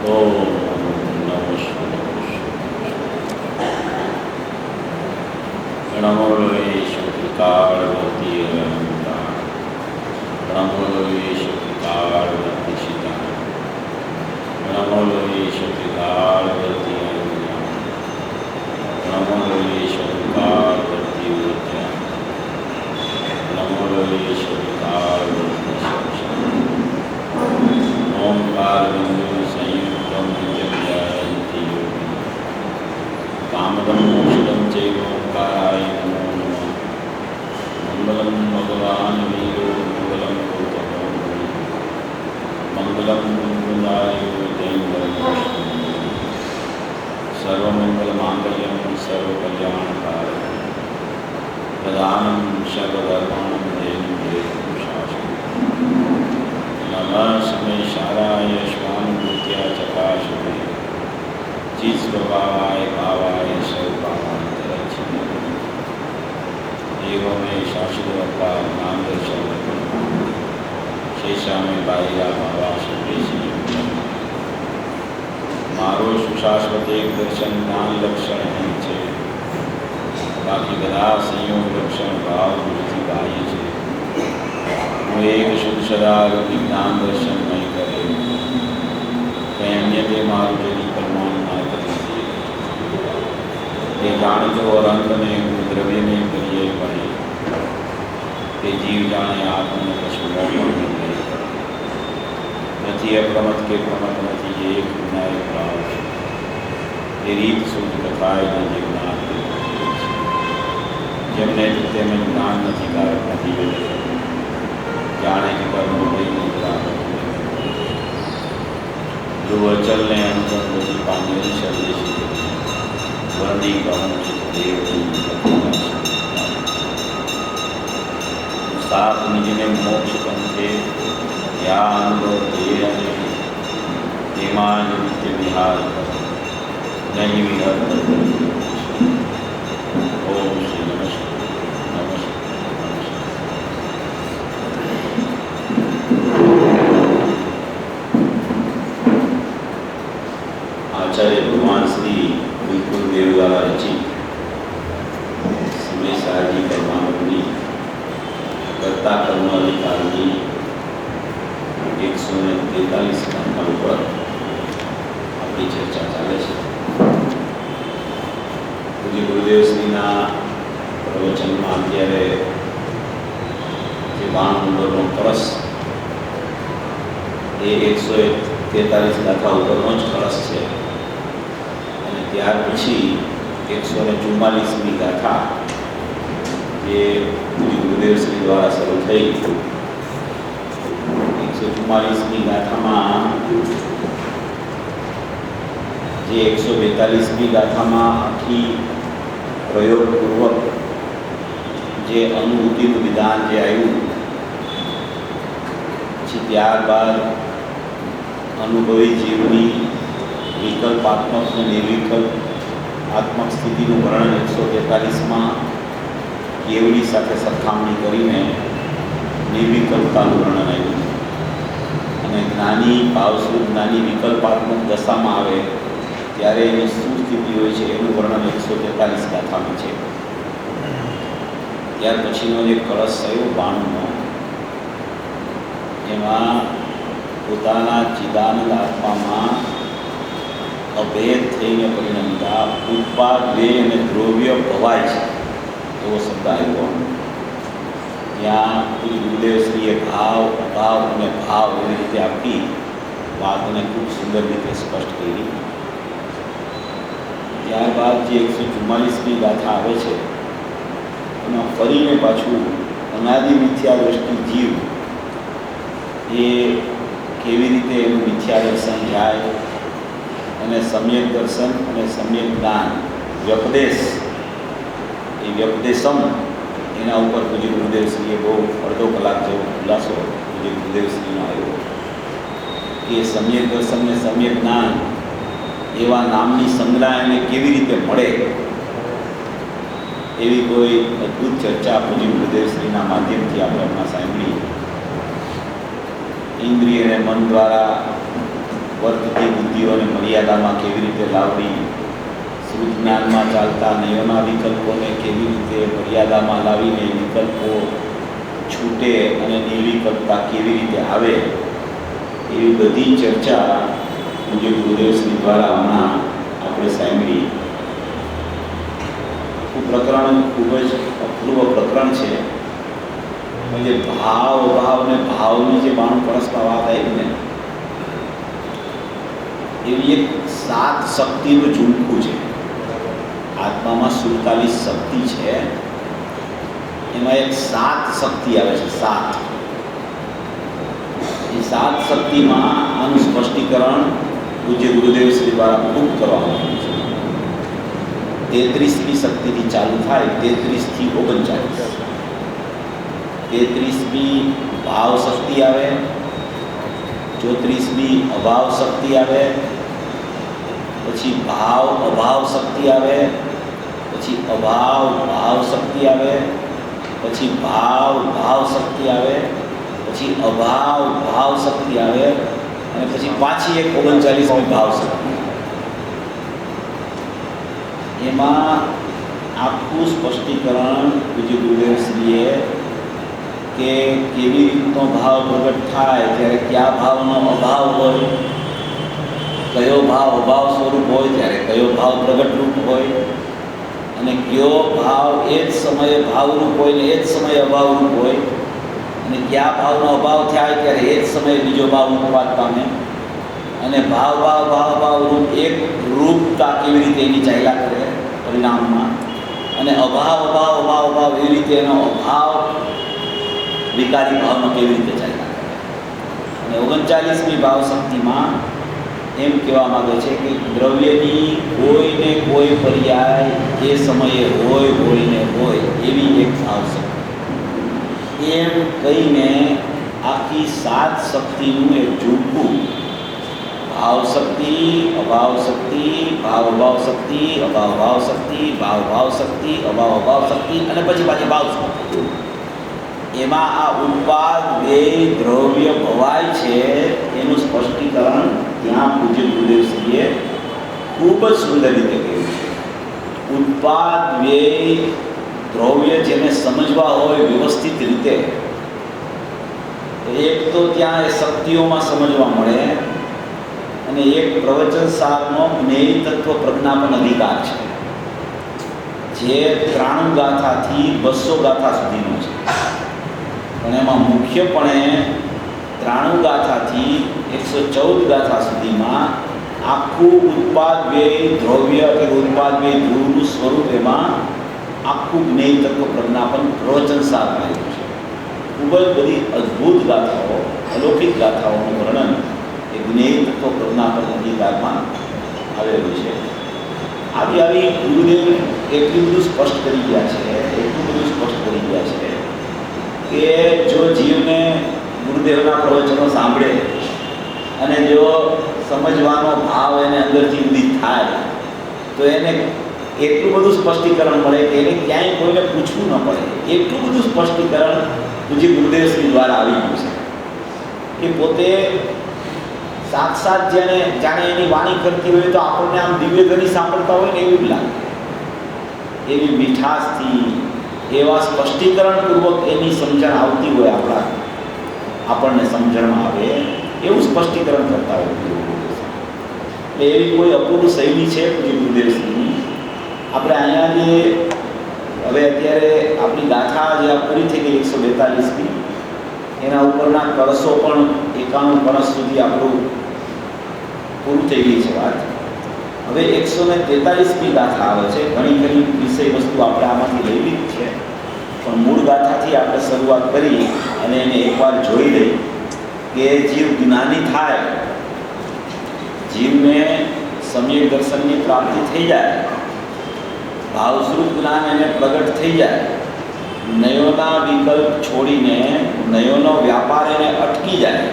ઓમ નમો નમો શક્તિકાળવતી અનંતા નમો શક્તિકાળવતી સીતા નમો શક્તિકાળવતી અનંતા નમો શક્તિકાળવતી વિદ્યા નમો શક્તિકાળવતી ઓમકાર બિંદુ સંયુક્તમ જપ્યાયન્તિ યોગી કામદમ મોક્ષદમ ચૈવ ઓમકારાય નમો નમઃ મંગલમ ભગવાન વીરો મંગલમ ગૌતમો મંગલમ મુકુંદાય જૈવમ સર્વમંગલમાંગલ્યમ સર્વકલ્યાણકારકમ પ્રધાનમ સર્વધર્માણમ દેવમ શાસન નમસ્મે શારાય શ્વાનુભૂત્યા ચકાશને ચિત્સ્વભાવાય ભાવાય સૌભાવાંતરચિને એવમે શાશ્વતતા નામદર્શન શેષામે બાહ્યા ભાવા સર્વેશી મારો સુશાશ્વત એક દર્શન જ્ઞાન લક્ષણ છે, બાકી બધા સંયોગ લક્ષણ ભાવ વૃત્તિ બાહ્ય છે. હું એક શુદ્ધ સદારોગી જ્ઞાન દર્શનમય કરે કંઈ અન્ય તે મારું જેની પરમાણ ના કરી તે જાણતો રંગને દ્રવ્યને કરીએ પડે તે જીવ જાણે આત્મને કશું મોકલું નથી. અપ્રમત કે પ્રમત નથી, એક વિનાયક ભાવ છે. એ રીત શુદ્ધ કથાય જે જ્ઞાન જેમને તેમને જ્ઞાન નથી, કારક નથી. જાણે કે કર્મ ધ્રુવ અચલને અનુગમ બધી પામેલી સર્વેશી વર્ણી કહું દેવ સાપ નિજને મોક્ષ પંથે યા અનુભવ તે અને તેમાં જ નિત્ય વિહાર નહીં વિહર. ઓમ શ્રી નમસ્કાર. આચાર્ય ભગવાન શ્રી વિકુલદેવ દ્વારા રચિત સમય સારજી પરમાણુની કરતા કર્મ અધિકારની 143 ગ્રંથો ઉપર આપણી ચર્ચા ચાલે છે. પૂજ્ય ગુરુદેવશ્રીના પ્રવચનમાં અત્યારે જે 92 નંબરનો કળશ એ 143 ગાથા ઉપરનો જ કળશ છે. અને ત્યાર પછી 144મી ગાથા જે પૂજ્ય ગુરુદેવશ્રી દ્વારા શરૂ થઈ. 144મી ગાથામાં જે 142મી ગાથામાં આખી પ્રયોગપૂર્વક જે અનુભૂતિનું વિધાન જે આવ્યું, પછી ત્યારબાદ અનુભવી જીવની વિકલ્પાત્મક અને નિર્વિકલ્પ આત્મક સ્થિતિનું વર્ણન 143માં કેવડી સાથે સરખામણી કરીને નિર્વિકલ્પતાનું વર્ણન આવ્યું. અને જ્ઞાની ભાવસ્વરૂપ જ્ઞાની વિકલ્પાત્મક દશામાં આવે ત્યારે એની શું સ્થિતિ હોય છે એનું વર્ણન 143 ગાથામાં છે. ત્યાર પછીનો જે કળશ થયો 92નો, એમાં પોતાના ચિદાનંદ આત્મામાં અભેદ થઈને પરિણમતા ઉત્પાદ વ્યય અને દ્રવ્ય ભવાય છે એવો શબ્દ આવ્યો. ત્યાં પૂજ્ય ગુરુદેવશ્રીએ ભાવ અભાવ અને ભાવ એવી રીતે આપી વાતને ખૂબ સુંદર રીતે સ્પષ્ટ કરી. ત્યારબાદ જે 144મી ગાથા આવે છે એમાં ફરીને પાછું અનાદિ મિથ્યા દ્રષ્ટિ જીવ એ કેવી રીતે એનું મિથ્યા દર્શન જાય અને સમ્યક દર્શન અને સમ્યક જ્ઞાન વ્યપદેશ એ વ્યપદેશમ એના ઉપર પૂજ્ય ગુરુદેવશ્રીએ બહુ અડધો કલાક જેવો ખુલાસો પૂજ્ય ગુરુદેવશ્રીનો આવ્યો કે સમ્યક દર્શન ને સમ્યક જ્ઞાન એવા નામની સંજ્ઞા એને કેવી રીતે મળે એવી કોઈ અદ્ભુત ચર્ચા પૂજ્ય ગુરુદેવશ્રીના માધ્યમથી આપણે હમણાં સાંભળી. ઇન્દ્રિય અને મન દ્વારા વર્તતી બુદ્ધિઓ શક્તિઓને મર્યાદામાં કેવી રીતે લાવવી, શુદ્ધ જ્ઞાનમાં ચાલતા નયોના વિકલ્પોને કેવી રીતે મર્યાદામાં લાવીને વિકલ્પો છૂટે અને નિર્વિકલ્પતા કેવી રીતે આવે, એવી બધી ચર્ચા પૂજ્ય ગુરુદેવશ્રી દ્વારા હમણાં આપણે સાંભળી. પ્રકરણ ખૂબ જ અપૂર્વ પ્રકરણ છે. જે ભાવ અભાવ ને ભાવની જે 92 વાત આવી ને, એવી એક 7 શક્તિનું ઝુમખું છે. આત્મામાં 47 શક્તિ છે, એમાં એક 7 શક્તિ આવે છે. 7 એ 7 શક્તિમાં આનું સ્પષ્ટીકરણ પૂજ્ય ગુરુદેવશ્રી દ્વારા ખૂબ કરવામાં આવ્યું છે. 33મી શક્તિથી ચાલુ થાય, 33 થી 39. 33મી ભાવ શક્તિ આવે, 34મી અભાવ શક્તિ આવે, પછી ભાવ અભાવ શક્તિ આવે, પછી અભાવ ભાવ શક્તિ આવે, પછી ભાવ ભાવ શક્તિ આવે, પછી અભાવ ભાવ શક્તિ આવે, અને પછી પાછી એક 39મી ભાવ શક્તિ. એમાં આખું સ્પષ્ટીકરણ પૂજ્ય ગુરુદેવશ્રીએ કે કેવી રીતનો ભાવ પ્રગટ થાય, ત્યારે કયા ભાવનો અભાવ હોય, કયો ભાવ અભાવ સ્વરૂપ હોય, ત્યારે કયો ભાવ પ્રગટ રૂપ હોય, અને કયો ભાવ એ જ સમયે ભાવરૂપ હોય ને એ જ સમયે અભાવરૂપ હોય, અને કયા ભાવનો અભાવ થાય ત્યારે એ જ સમયે બીજો ભાવ ઉત્પાદ પામે, અને ભાવ ભાવ ભાવ ભાવ રૂપ એક રૂપતા કેવી રીતે એની ચાલ્યા કરે પરિણામમાં, અને અભાવ અભાવ અભાવ અભાવ એવી રીતે એનો અભાવ વિકારી ભાવનો કેવી રીતે ચાલ્યા કરે. અને 39મી ભાવ શક્તિમાં એમ કહેવા માગે છે કે દ્રવ્યની કોઈને કોઈ પર્યાય એ સમયે હોય ને હોય એવી એક ભાવ શક્તિ. એમ કહીને આખી 7 શક્તિનું એક ઝુમખું, ભાવ શક્તિ, અભાવ શક્તિ, ભાવ અભાવ શક્તિ, અભાવ ભાવ શક્તિ, ભાવ ભાવ શક્તિ, અભાવ અભાવ શક્તિ, અને પછી પાછી ભાવ શક્તિ. એમાં આ ઉત્પાદ વ્યય દ્રવ્ય ભવાય છે એનું સ્પષ્ટીકરણ ત્યાં પૂજ્ય ગુરુદેવશ્રીએ ખૂબ જ સુંદર રીતે કહ્યું છે. ઉત્પાદ વ્યય દ્રવ્ય જેને સમજવા હોય વ્યવસ્થિત રીતે, એક તો ત્યાં એ શક્તિઓમાં સમજવા મળે, અને એક પ્રવચન સારનો જ્ઞેય તત્વ પ્રજ્ઞાપન અધિકાર છે, જે 93 ગાથાથી 200 ગાથા સુધીનો છે. પણ એમાં મુખ્યપણે 93 ગાથાથી 114 ગાથા સુધીમાં આખું ઉત્પાદ વ્યય દ્રવ્ય કે ઉત્પાદ વ્યય ધ્રુવનું સ્વરૂપ એમાં આખું જ્ઞેય તત્વ પ્રજ્ઞાપન પ્રવચન સારમાં આવ્યું છે. ખૂબ જ બધી અદ્ભુત ગાથાઓ, અલૌકિક ગાથાઓનું વર્ણન એ જ્ઞેય તત્વ પ્રજ્ઞાપન અધિકારમાં આવેલું છે. આવી ગુરુદેવ એટલું બધું સ્પષ્ટ કરી ગયા છે, કે જો જીવને ગુરુદેવના પ્રવચનો સાંભળે અને જો સમજવાનો ભાવ એને અંદરથી ઉદિત થાય, તો એને એટલું બધું સ્પષ્ટીકરણ મળે કે એને ક્યાંય કોઈને પૂછવું ન પડે. એટલું બધું સ્પષ્ટીકરણ પૂજ્ય ગુરુદેવશ્રી દ્વારા આવી ગયું છે કે પોતે સાક્ષાત જાણે એની વાણી કરતી હોય તો આપણને આમ દિવ્ય ધ્વનિ સાંભળતા હોય ને એવું જ લાગે. એવી મીઠાશથી, એવા સ્પષ્ટીકરણપૂર્વક એની સમજણ આવતી હોય, આપણને સમજણમાં આવે એવું સ્પષ્ટીકરણ કરતા હોય. એટલે એવી કોઈ અપૂર્વ શૈલી છે પૂજ્ય ગુરુદેવશ્રીની. આપણે અહીંયા જે હવે અત્યારે આપણી ગાથા જે પૂરી થઈ ગઈ 142મી, એના ઉપરના કળશો પણ 91 કળશ સુધી આપણું પૂરું થઈ ગઈ છે વાત. હવે 143મી ગાથા આવે છે. ઘણી વિષય વસ્તુ આપણે આમાંથી લેવી જ છે, પણ મૂળ ગાથાથી આપણે શરૂઆત કરી અને એને એકવાર જોઈ લઈ કે જીવ જ્ઞાની થાય, જીવને સમ્યક દર્શનની પ્રાપ્તિ થઈ જાય, ભાવસ્વરૂપ જ્ઞાન એને પ્રગટ થઈ જાય, નયોના વિકલ્પ છોડીને નયોનો વ્યાપાર એને અટકી જાય,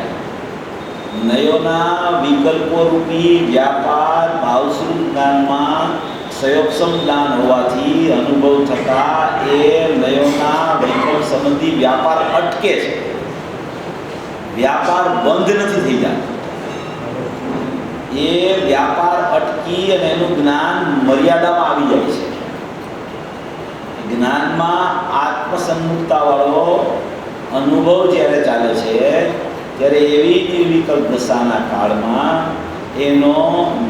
નયોના વિકલ્પો રૂપી વ્યાપાર ભાવસ્વરૂપ જ્ઞાનમાં સંયોગક્ષમ જ્ઞાન હોવાથી અનુભવ થતા એ નયોના વિકલ્પ સંબંધી વ્યાપાર અટકે છે, વ્યાપાર બંધ નથી થઈ જતો. એ વ્યાપાર અટકી અને એનું જ્ઞાન મર્યાદામાં આવી જાય છે. જ્ઞાનમાં આત્મસન્મુખતાવાળો અનુભવ જ્યારે ચાલે છે ત્યારે એવી નિર્વિકલ્પ દશાના કાળમાં એનો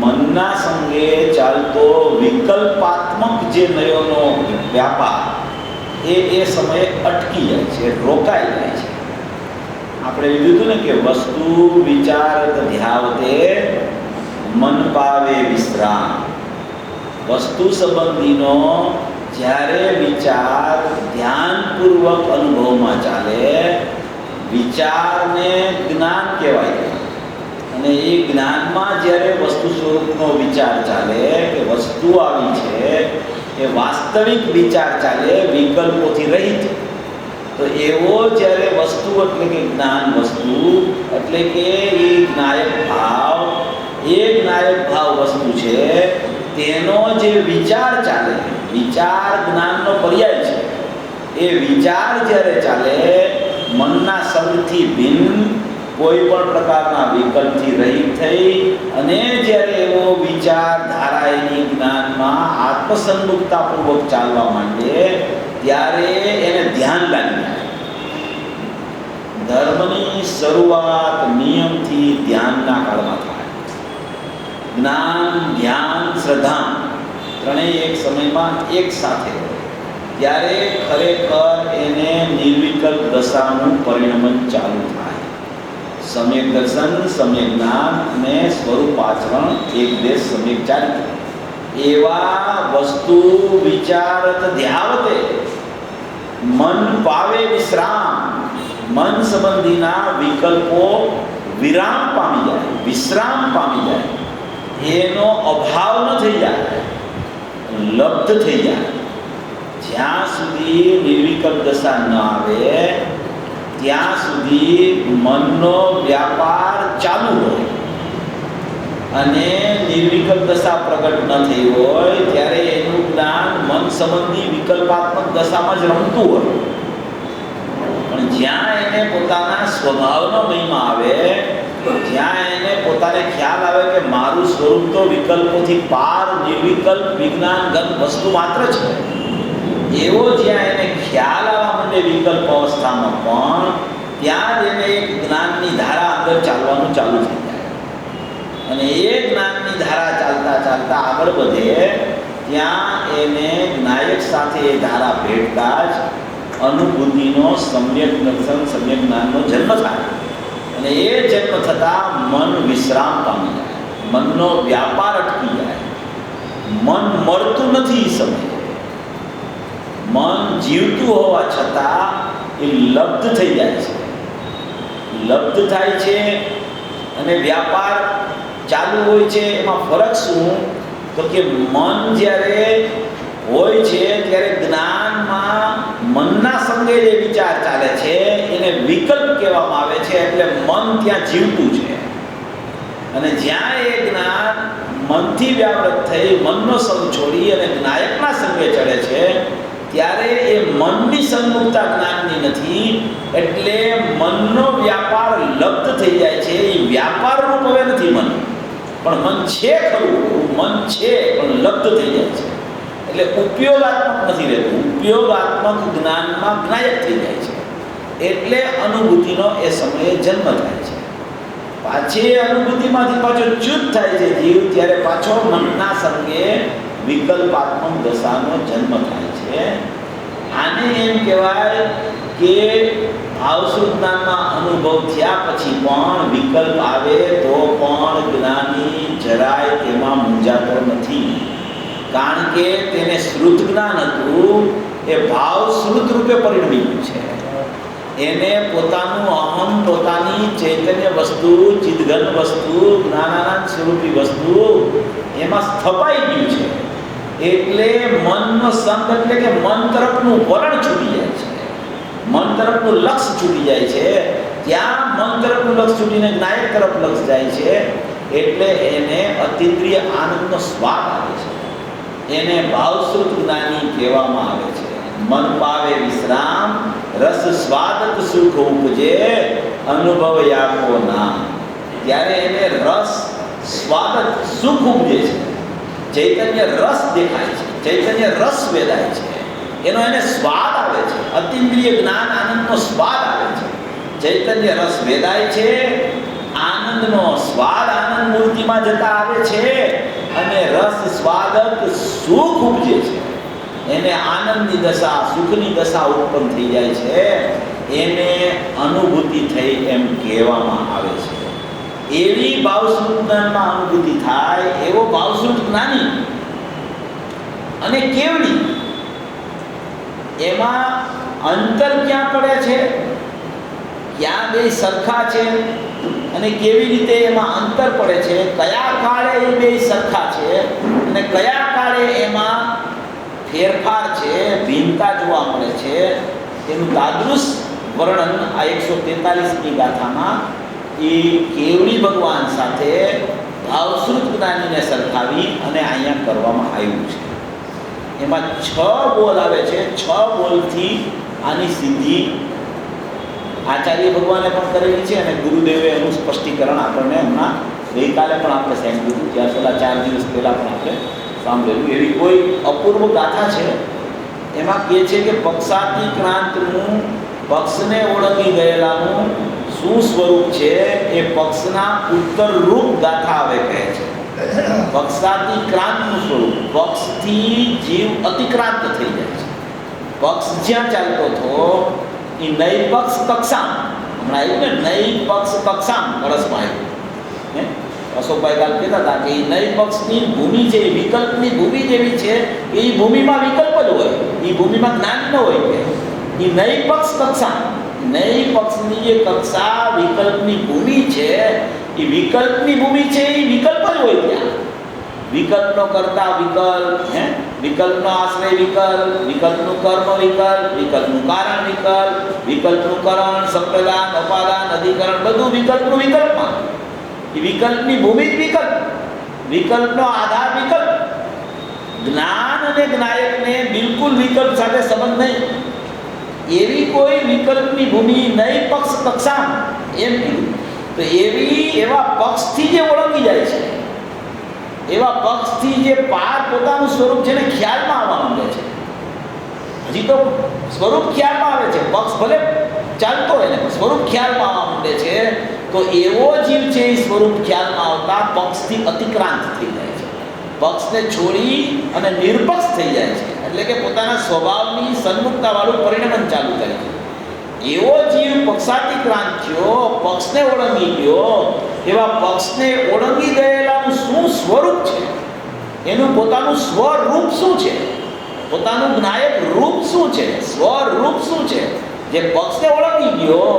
મનના સંગે ચાલતો વિકલ્પાત્મક જે નયોનો વ્યાપાર એ સમયે અટકી જાય છે, રોકાઈ જાય છે. આપણે લીધું હતું ને કે વસ્તુ વિચાર ધ્યાવતે મન પાવે વિશ્રામ. વસ્તુ સંબંધીનો જ્યારે વિચાર ધ્યાનપૂર્વક અનુભવમાં ચાલે, વિચારને જ્ઞાન કહેવાય. અને એ જ્ઞાનમાં જ્યારે વસ્તુ સ્વરૂપનો વિચાર ચાલે કે વસ્તુ આવી છે, એ વાસ્તવિક વિચાર ચાલે, વિકલ્પોથી રહિત. તો એવો જ્યારે વસ્તુ એટલે કે જ્ઞાન વસ્તુ એટલે કે એ જ્ઞાયક ભાવ વસ્તુ છે, તેનો જે વિચાર ચાલે, વિચાર જ્ઞાનનો પર્યાય છે. એ વિચાર જ્યારે ચાલે મનના સંગથી ભિન્ન, કોઈ પણ પ્રકારના વિકલ્પથી રહિત થઈ અને જ્યારે એવો વિચાર ધારાએની જ્ઞાનમાં આત્મસન્મુખતાપૂર્વક ચાલવા માંડે ત્યારે એને ધ્યાન લાગી જાય. ધર્મની શરૂઆત નિયમથી ધ્યાનના કાળમાં થાય. જ્ઞાન, ધ્યાન, શ્રદ્ધા ત્રણેય એક સમયમાં એક સાથે હોય ત્યારે ખરેખર એને નિર્વિકલ્પ દશાનું પરિણમન ચાલુ થાય. સમ્યક દર્શન, સમ્યક જ્ઞાન અને સ્વરૂપ આચરણ એક દેશ સમ્યક ચારિત્ર એવા વસ્તુ વિચારત ધ્યાવતે મન પાવે વિશ્રામ. મન સંબંધીના વિકલ્પો વિરામ પામી જાય, વિશ્રામ પામી જાય, એનો અભાવ ન થઈ જાય, લબ્ધ થઈ જાય. જ્યાં સુધી નિર્વિકલ્પ દશા ન આવે ત્યાં સુધી મનનો વ્યાપાર ચાલુ હોય અને નિર્વિકલ્પ દશા પ્રગટ ન થઈ હોય ત્યારે એનું જ્ઞાન મન સંબંધી વિકલ્પાત્મક દશામાં જ રમતું હોય. પણ જ્યાં એને પોતાના સ્વભાવનો મહિમા આવે, જ્યાં એને પોતાને ખ્યાલ આવે કે મારું સ્વરૂપ તો વિકલ્પોથી પાર નિર્વિકલ્પ વિજ્ઞાન ગત વસ્તુ માત્ર છે, એવો જ્યાં એને ખ્યાલ આવવા માંડે વિકલ્પ અવસ્થામાં પણ ત્યાં જ એને એક જ્ઞાનની ધારા અંદર ચાલવાનું ચાલુ થઈ જાય. અને એ જ્ઞાનની ધારા ચાલતા ચાલતા આગળ વધે ત્યાં એને જ્ઞાયક સાથે એ ધારા ભેટતા જ અનુભૂતિનો સમ્યક દર્શન, સમ્યક જ્ઞાનનો જન્મ થાય. અને એ જન્મ થતાં મન વિશ્રામ પામી જાય, મનનો વ્યાપાર અટકી જાય, મન મળતું નથી. એ સમયે મન જીવતું હોવા છતાં એ લબ્ધ થઈ જાય છે, લબ્ધ થાય છે અને વ્યાપાર ચાલુ હોય છે. એમાં ફરક શું? તો કે મન જ્યારે હોય છે ત્યારે જ્ઞાનમાં મનના સંગે જે વિચાર ચાલે છે એને વિકલ્પ કહેવામાં આવે છે, એટલે મન ત્યાં જીવતું છે. અને જ્યાં એ જ્ઞાન મનથી વ્યાવૃત થઈ મનનો સંગ છોડી અને જ્ઞાયકના સંગે ચડે છે ત્યારે એ મનની સન્મુખતા જ્ઞાનની નથી, એટલે મનનો વ્યાપાર લબ્ધ થઈ જાય છે. એ વ્યાપાર રૂપ હવે નથી મન, પણ મન છે ખરું, મન છે પણ લબ્ધ થઈ જાય છે. એટલે ઉપયોગાત્મક નથી રહેતું, ઉપયોગાત્મક જ્ઞાનમાં જ્ઞાયક થઈ જાય છે. એટલે અનુભૂતિનો એ સમયે જન્મ થાય છે. પાછી અનુભૂતિમાંથી પાછો ચ્યુત થાય છે જીવ, ત્યારે પાછો મનના સંગે વિકલ્પાત્મક દશાનો જન્મ થાય છે. આને એમ કહેવાય કે ભાવસુખ જ્ઞાનમાં અનુભવ થયા પછી પણ વિકલ્પ આવે તો પણ જ્ઞાની જરાય તેમાં મૂંઝાતો નથી, કારણ કે તેને શ્રુત જ્ઞાન હતું એ ભાવ શ્રુત રૂપે પરિણમ્યું છે. એને પોતાનું અહમ, પોતાની ચૈતન્ય વસ્તુ, ચિદઘન વસ્તુ, જ્ઞાનાનંદ સ્વરૂપી વસ્તુ એમાં સ્થપાઈ ગયું છે. એટલે મનનો સંગ એટલે કે મન તરફનું વલણ છૂટી જાય છે, મન તરફનું લક્ષ છૂટી જાય છે. ત્યાં મન તરફનું લક્ષ છૂટીને જ્ઞાયક તરફ લક્ષ જાય છે, એટલે એને અતિન્દ્રિય આનંદનો સ્વાદ આવે છે. એને ભાવશ્રુત જ્ઞાની કહેવામાં આવે છે. મન પાવે વિશ્રામ, રસ સ્વાદત સુખ ઉપજે, અનુભવ યાકો નામ. ત્યારે એને રસ સ્વાગત સુખ ઉપજે છે, ચૈતન્ય રસ દેખાય છે, ચૈતન્ય રસ વેદાય છે, એને સ્વાદ આવે છે, અતિન્દ્રિય જ્ઞાન આનંદનો સ્વાદ આવે છે, ચૈતન્ય રસ વેદાય છે, આનંદનો સ્વાદ આનંદ મૂર્તિમાં જતા આવે છે, અને રસ સ્વાદક સુખ ઉપજે છે, એને આનંદની દશા સુખની દશા ઉત્પન્ન થઈ જાય છે, એને અનુભૂતિ થઈ એમ કહેવામાં આવે છે. એવી ભાવશ્રુત જ્ઞાનમાં અનુભૂતિ થાય એવો ભાવશ્રુત જ્ઞાની અને કેવડી, એમાં અંતર ક્યાં પડે છે, ક્યાં બે સરખા છે અને કેવી રીતે એમાં અંતર પડે છે, કયા કાળે એ બે સરખા છે અને કયા કાળે એમાં ફેરફાર છે, ભિન્નતા જોવા મળે છે, તેનું તાદૃશ વર્ણન આ 143મી ગાથામાં એ કેવડી ભગવાન સાથે ભાવશ્રુત જ્ઞાનીને સરખાવી અને અહીંયા કરવામાં આવ્યું છે. એમાં 6 બોલ આવે છે. 6 બોલથી આની સિદ્ધિ આચાર્ય ભગવાને પણ કરેલી છે અને ગુરુદેવે એનું સ્પષ્ટીકરણ આપણને હમણાં ગઈકાલે પણ આપણે સાંભળ્યું, ત્યાં પહેલાં 4 દિવસ પહેલાં પણ આપણે સાંભળેલું. એવી કોઈ અપૂર્વ ગાથા છે. એમાં કહે છે કે પક્ષાતિક્રાંતનું, પક્ષને ઓળંગી ગયેલાનું શું સ્વરૂપ છે એ પક્ષના ઉત્તર રૂપ ગાથા હવે કહે છે. પક્ષાતિક્રાંતનું સ્વરૂપ, પક્ષથી જીવ અતિક્રાંત થઈ જાય છે. પક્ષ જ્યાં ચાલતો હતો એ નૈ પક્ષ કક્ષામ, હમણાં આવ્યું ને નૈ પક્ષ કક્ષામ કળશમાં આવ્યું. અશોકભાઈ કાલ કહેતા હતા કે એ નૈ પક્ષની ભૂમિ છે, એ વિકલ્પની ભૂમિ જેવી છે કે એ ભૂમિમાં વિકલ્પ જ હોય, એ ભૂમિમાં જ્ઞાન ન હોય. કે એ નૈ પક્ષ કક્ષા, નૈ પક્ષની જે કક્ષા વિકલ્પની ભૂમિ છે, એ વિકલ્પની ભૂમિ છે, એ વિકલ્પ જ હોય. ત્યાં વિકલ્પનો કરતા વિકલ્પ, વિકલ્પનો આશ્રય વિકલ્પ, વિકલ્પનું કર્મ વિકલ્પ, વિકલ્પનું કારણ વિકલ્પ, વિકલ્પનું કરણ, સંપ્રદાન, અપાદાન, અધિકરણ, બધું વિકલ્પનું વિકલ્પમાં. એ વિકલ્પની ભૂમિ જ વિકલ્પ, વિકલ્પનો આધાર વિકલ્પ. જ્ઞાન અને જ્ઞાયકને બિલકુલ વિકલ્પ સાથે સંબંધ નહીં. એવી કોઈ વિકલ્પની ભૂમિ નહીં પક્ષ કક્ષા એમ કીધું. તો એવા પક્ષથી જે ઓળંગી જાય છે, એવા પક્ષથી જે પાર પોતાનું સ્વરૂપ છે ને ખ્યાલમાં આવવા માંડે છે. હજી તો સ્વરૂપ ખ્યાલમાં આવે છે, પક્ષ ભલે ચાલતો હોય ને સ્વરૂપ ખ્યાલમાં આવવા માંડે છે. તો એવો જીવ છે એ સ્વરૂપ ખ્યાલમાં આવતા પક્ષથી અતિક્રાંત થઈ જાય છે, પક્ષને છોડી અને નિરપક્ષ થઈ જાય છે. એટલે કે પોતાના સ્વભાવની સન્મુખતાવાળું પરિણમન ચાલુ કરે છે. એવો જીવ પક્ષાતિક્રાંત થયો, પક્ષને ઓળંગી ગયો. એવા પક્ષને ઓળંગી ગયેલાનું શું સ્વરૂપ છે, એનું પોતાનું સ્વરૂપ શું છે, પોતાનું જ્ઞાયક રૂપ શું છે, સ્વરૂપ શું છે, જે પક્ષને ઓળંગી ગયો.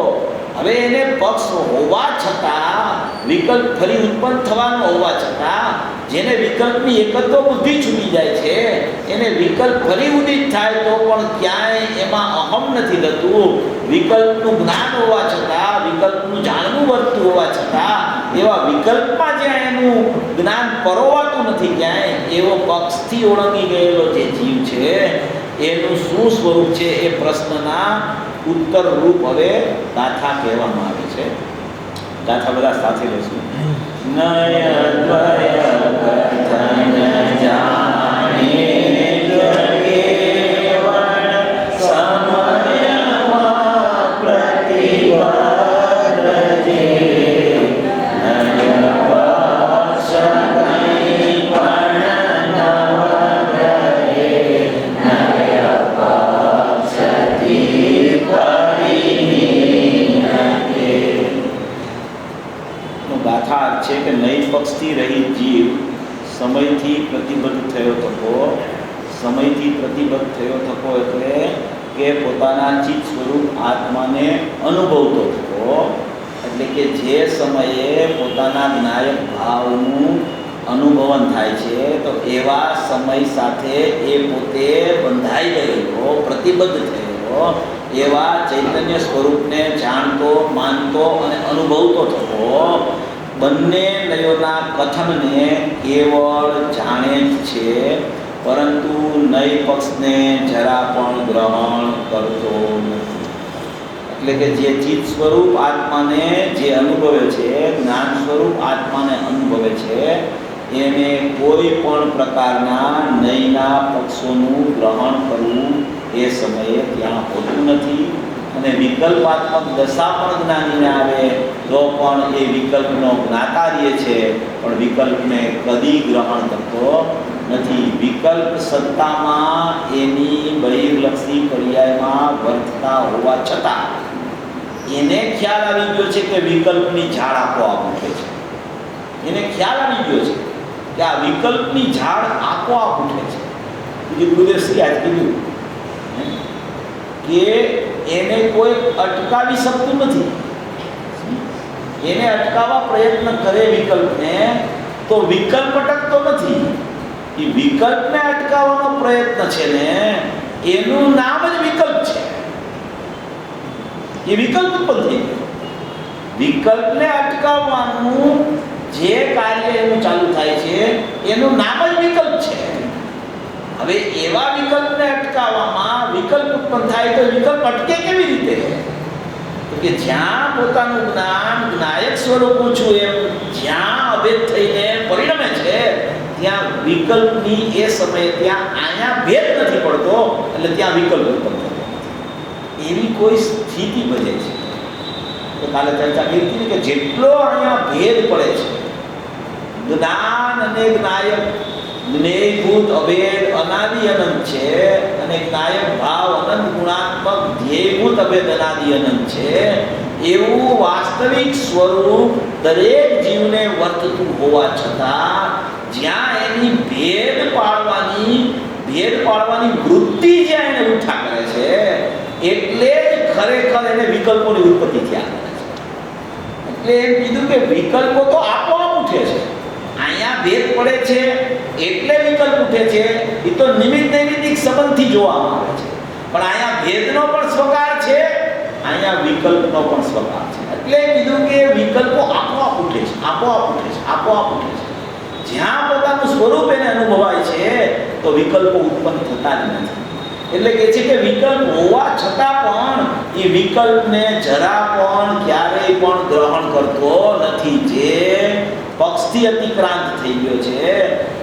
હવે એને પક્ષ હોવા છતાં, વિકલ્પ ફરી ઉત્પન્ન થવાનો હોવા છતાં, જેને વિકલ્પની એકત્વ બુદ્ધિ છૂટી જાય છે, એને વિકલ્પ ફરી ઉદિત થાય તો પણ ક્યાંય એમાં અહમ નથી થતું. વિકલ્પનું જ્ઞાન હોવા છતાં, વિકલ્પનું જાણવું વર્તું હોવા છતાં, એવા વિકલ્પમાં જ્યાં એનું જ્ઞાન પરોવાતું નથી ક્યાંય, એવો પક્ષથી ઓળંગી ગયેલો જે જીવ છે એનું શું સ્વરૂપ છે એ પ્રશ્નના ઉત્તર રૂપ હવે ગાથા કહેવામાં આવે છે. ગાથા બધા સાથે લઈશું. નયદ્વય કથન જાણે કેવળ સમયમાં પ્રતિપદ્રજે નયપક્ષ કંઈ પણ નવગ્રહે નયપક્ષથી ગાથા છે કે નૈ પક્ષથી રહિત જીવ સમયથી પ્રતિબદ્ધ થયો થકો. સમયથી પ્રતિબદ્ધ થયો થકો એટલે કે પોતાના ચિત્ત સ્વરૂપ આત્માને અનુભવતો થકો. એટલે કે જે સમયે પોતાના જ્ઞાયક ભાવનું અનુભવન થાય છે તો એવા સમય સાથે એ પોતે બંધાઈ ગયેલો, પ્રતિબદ્ધ થયેલો, એવા ચૈતન્ય સ્વરૂપને જાણતો, માનતો અને અનુભવતો થતો. બંને નયોના કથનને કેવળ જાણે જ છે, પરંતુ નય પક્ષને જરા પણ ગ્રહણ કરતો નથી. એટલે કે જે ચિત્ત સ્વરૂપ આત્માને જે અનુભવે છે, જ્ઞાન સ્વરૂપ આત્માને અનુભવે અનુભવે છે એને કોઈ પણ પ્રકારના નયના પક્ષોનું ગ્રહણ કરવું એ સમયે ત્યાં હોતું નથી. અને વિકલ્પાત્મક દશા પણ જ્ઞાનીને આવે તો પણ એ વિકલ્પનો જ્ઞાતા રહે છે, પણ વિકલ્પને કદી ગ્રહણ કરતો નથી. વિકલ્પ સત્તામાં એની બહિર્લક્ષી પર્યાયમાં વર્તતા હોવા છતાં એને ખ્યાલ આવી ગયો છે કે વિકલ્પની ઝાડ આપોઆપ ઉઠે છે. એને ખ્યાલ આવી ગયો છે કે આ વિકલ્પની ઝાડ આપોઆપ ઉઠે છે. બીજું ગુરુદેવશ્રી આજ કીધું કે એને કોઈ અટકાવી શકતું નથી. એને અટકાવવા પ્રયત્ન કરે વિકલ્પને તો વિકલ્પ અટકતો નથી. એ વિકલ્પને અટકાવવાનો પ્રયત્ન છે ને એનું નામ જ વિકલ્પ છે. એ વિકલ્પ ઉત્પન્ન થઈ ગયો. વિકલ્પને અટકાવવાનું જે કાર્ય એનું ચાલુ થાય છે એનું નામ જ વિકલ્પ છે. હવે એવા વિકલ્પને અટકાવવામાં વિકલ્પ ઉત્પન્ન થાય તો વિકલ્પ અટકે કેવી રીતે? તો કે જ્યાં પોતાનું જ્ઞાન જ્ઞાયક સ્વરૂપનું છું એમ જ્યાં અભેદ થઈને પરિણમે છે ત્યાં વિકલ્પની એ સમયે ત્યાં આયા ભેદ નથી પડતો, એટલે ત્યાં વિકલ્પ ઉત્પન્ન થતો નથી. એવી કોઈ સ્થિતિ બને છે. તો કાલે ચર્ચા કરી હતી કે જેટલો અહીંયા ભેદ પડે છે, જ્ઞાન અને જ્ઞાયક જ્ઞેયભૂત અભેદ અનાદિ અનંત છે અને જ્ઞાયક ભાવ અનંત ગુણાત્મક ધ્યેયભૂત અભેદ અનાદિ અનંત છે. એવું વાસ્તવિક સ્વરૂપ દરેક જીવને વર્તતું હોવા છતાં જ્યાં એની ભેદ પાડવાની વૃત્તિ જ્યાં એને ઉઠા કરે છે એટલે જ ખરેખર એને વિકલ્પોની ઉત્પત્તિ થયા કરે છે. એટલે એમ કીધું કે વિકલ્પો તો આપોઆપ ઉઠે છે. અહીંયા ભેદ પડે છે એટલે વિકલ્પ ઉઠે છે. એ તો નિમિત્ત નૈમિત્તિક સંબંધથી જોવામાં આવે છે. પણ અહીંયા ભેદનો પણ સ્વકાર છે, અહીંયા વિકલ્પનો પણ સ્વકાર છે. એટલે કીધું કે વિકલ્પો આપોઆપ ઉઠે છે, આપોઆપ ઉઠે છે, આપોઆપ ઉઠે છે. જ્યાં પોતાનું સ્વરૂપ એને અનુભવાય છે તો વિકલ્પો ઉત્પન્ન થતા જ નથી. એટલે કે છે કે વિકલ્પ હોવા છતાં પણ એ વિકલ્પને જરા પણ ક્યારેય પણ ગ્રહણ કરતો નથી. જે પક્ષથી અતિક્રાંત થઈ ગયો છે,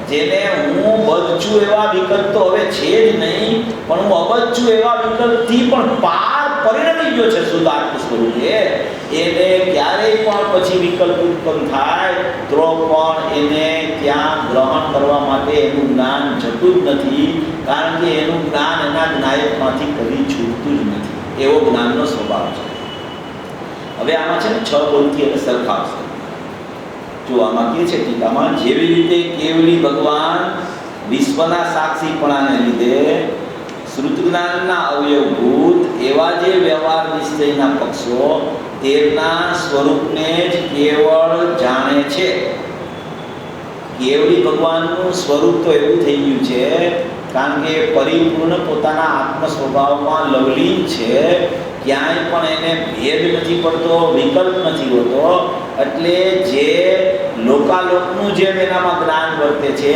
જેને હું બદ્ધ છું એવા વિકલ્પ તો હવે છે જ નહીં, પણ હું અબદ્ધ છું એવા વિકલ્પથી પણ પાર પરિણમી ગયો છે શુદ્ધાત્મ સ્વરૂપે, એને ક્યારેય પણ પછી વિકલ્પ ઉત્પન્ન થાય તો પણ એને ત્યાં ગ્રહણ કરવા માટે એનું જ્ઞાન જતું જ નથી. કારણ કે એનું જ્ઞાન એના જ્ઞાયકમાંથી કદી છૂટતું જ નથી. એવો જ્ઞાનનો સ્વભાવ છે. હવે આમાં છે ને 6 બોલથી એને સરખાવશે. જો આમાં કહે છે ટીકામાં, જેવી રીતે કેવલી ભગવાન વિશ્વના સાક્ષીપણાને લીધે શ્રુત જ્ઞાનના અવયવભૂત એવા જે વ્યવહાર નિશ્ચયના પક્ષો તેમના સ્વરૂપને જ કેવળ જાણે છે. કેવલી ભગવાનનું સ્વરૂપ તો એવું થઈ ગયું છે કારણ કે પરિપૂર્ણ પોતાના આત્મ સ્વભાવમાં લવલીન છે. ક્યાંય પણ એને ભેદ નથી પડતો, વિકલ્પ નથી હોતો. એટલે જે લોકાલોકનું જેમ એનામાં જ્ઞાન વર્તે છે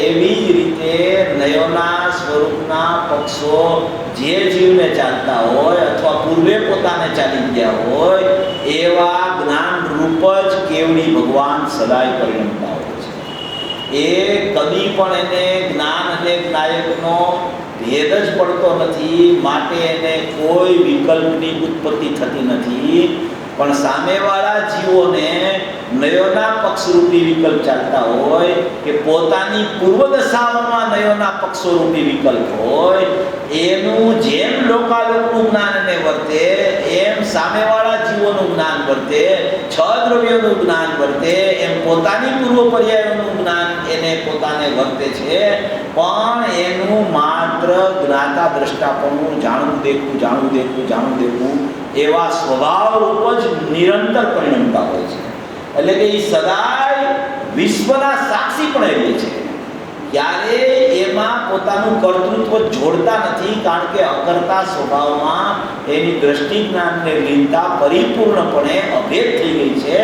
એવી જ રીતે નયોના સ્વરૂપના પક્ષો જે જીવને ચાલતા હોય અથવા પૂર્વે પોતાને ચાલી ગયા હોય એવા જ્ઞાન રૂપ જ કેવળી ભગવાન સદાય પરિણમતા હોય છે. એ કદી પણ એને જ્ઞાન અને જ્ઞાયકનો ભેદ જ પડતો નથી. માટે એને કોઈ વિકલ્પની ઉત્પત્તિ થતી નથી. પણ સામેવાળા જીવોને નયોના પક્ષરૂપી વિકલ્પ ચાલતા હોય કે પોતાની પૂર્વ દશાઓમાં નયોના પક્ષોરૂપી વિકલ્પ હોય, એનું જેમ લોકાલોકનું જ્ઞાન એને વર્તે એમ સામેવાળા જીવોનું જ્ઞાન વર્તે, 6 દ્રવ્યોનું જ્ઞાન વર્તે, એમ પોતાની પૂર્વ પર્યાયોનું જ્ઞાન એને પોતાને વર્તે છે. પણ એનું માત્ર જ્ઞાતા દ્રષ્ટાપણું જાણવું દેખવું એવા સ્વભાવ રૂપ જ નિરંતર પરિણમતા હોય છે. એટલે કે એ સદાય વિશ્વના સાક્ષી પણ રહે છે. ક્યારેય એમાં પોતાનું કર્તૃત્વ જોડતા નથી. કારણ કે અકર્તા સ્વભાવમાં એની દ્રષ્ટિ જ્ઞાનને લીનતા પરિપૂર્ણપણે અભેદ થઈ ગઈ છે.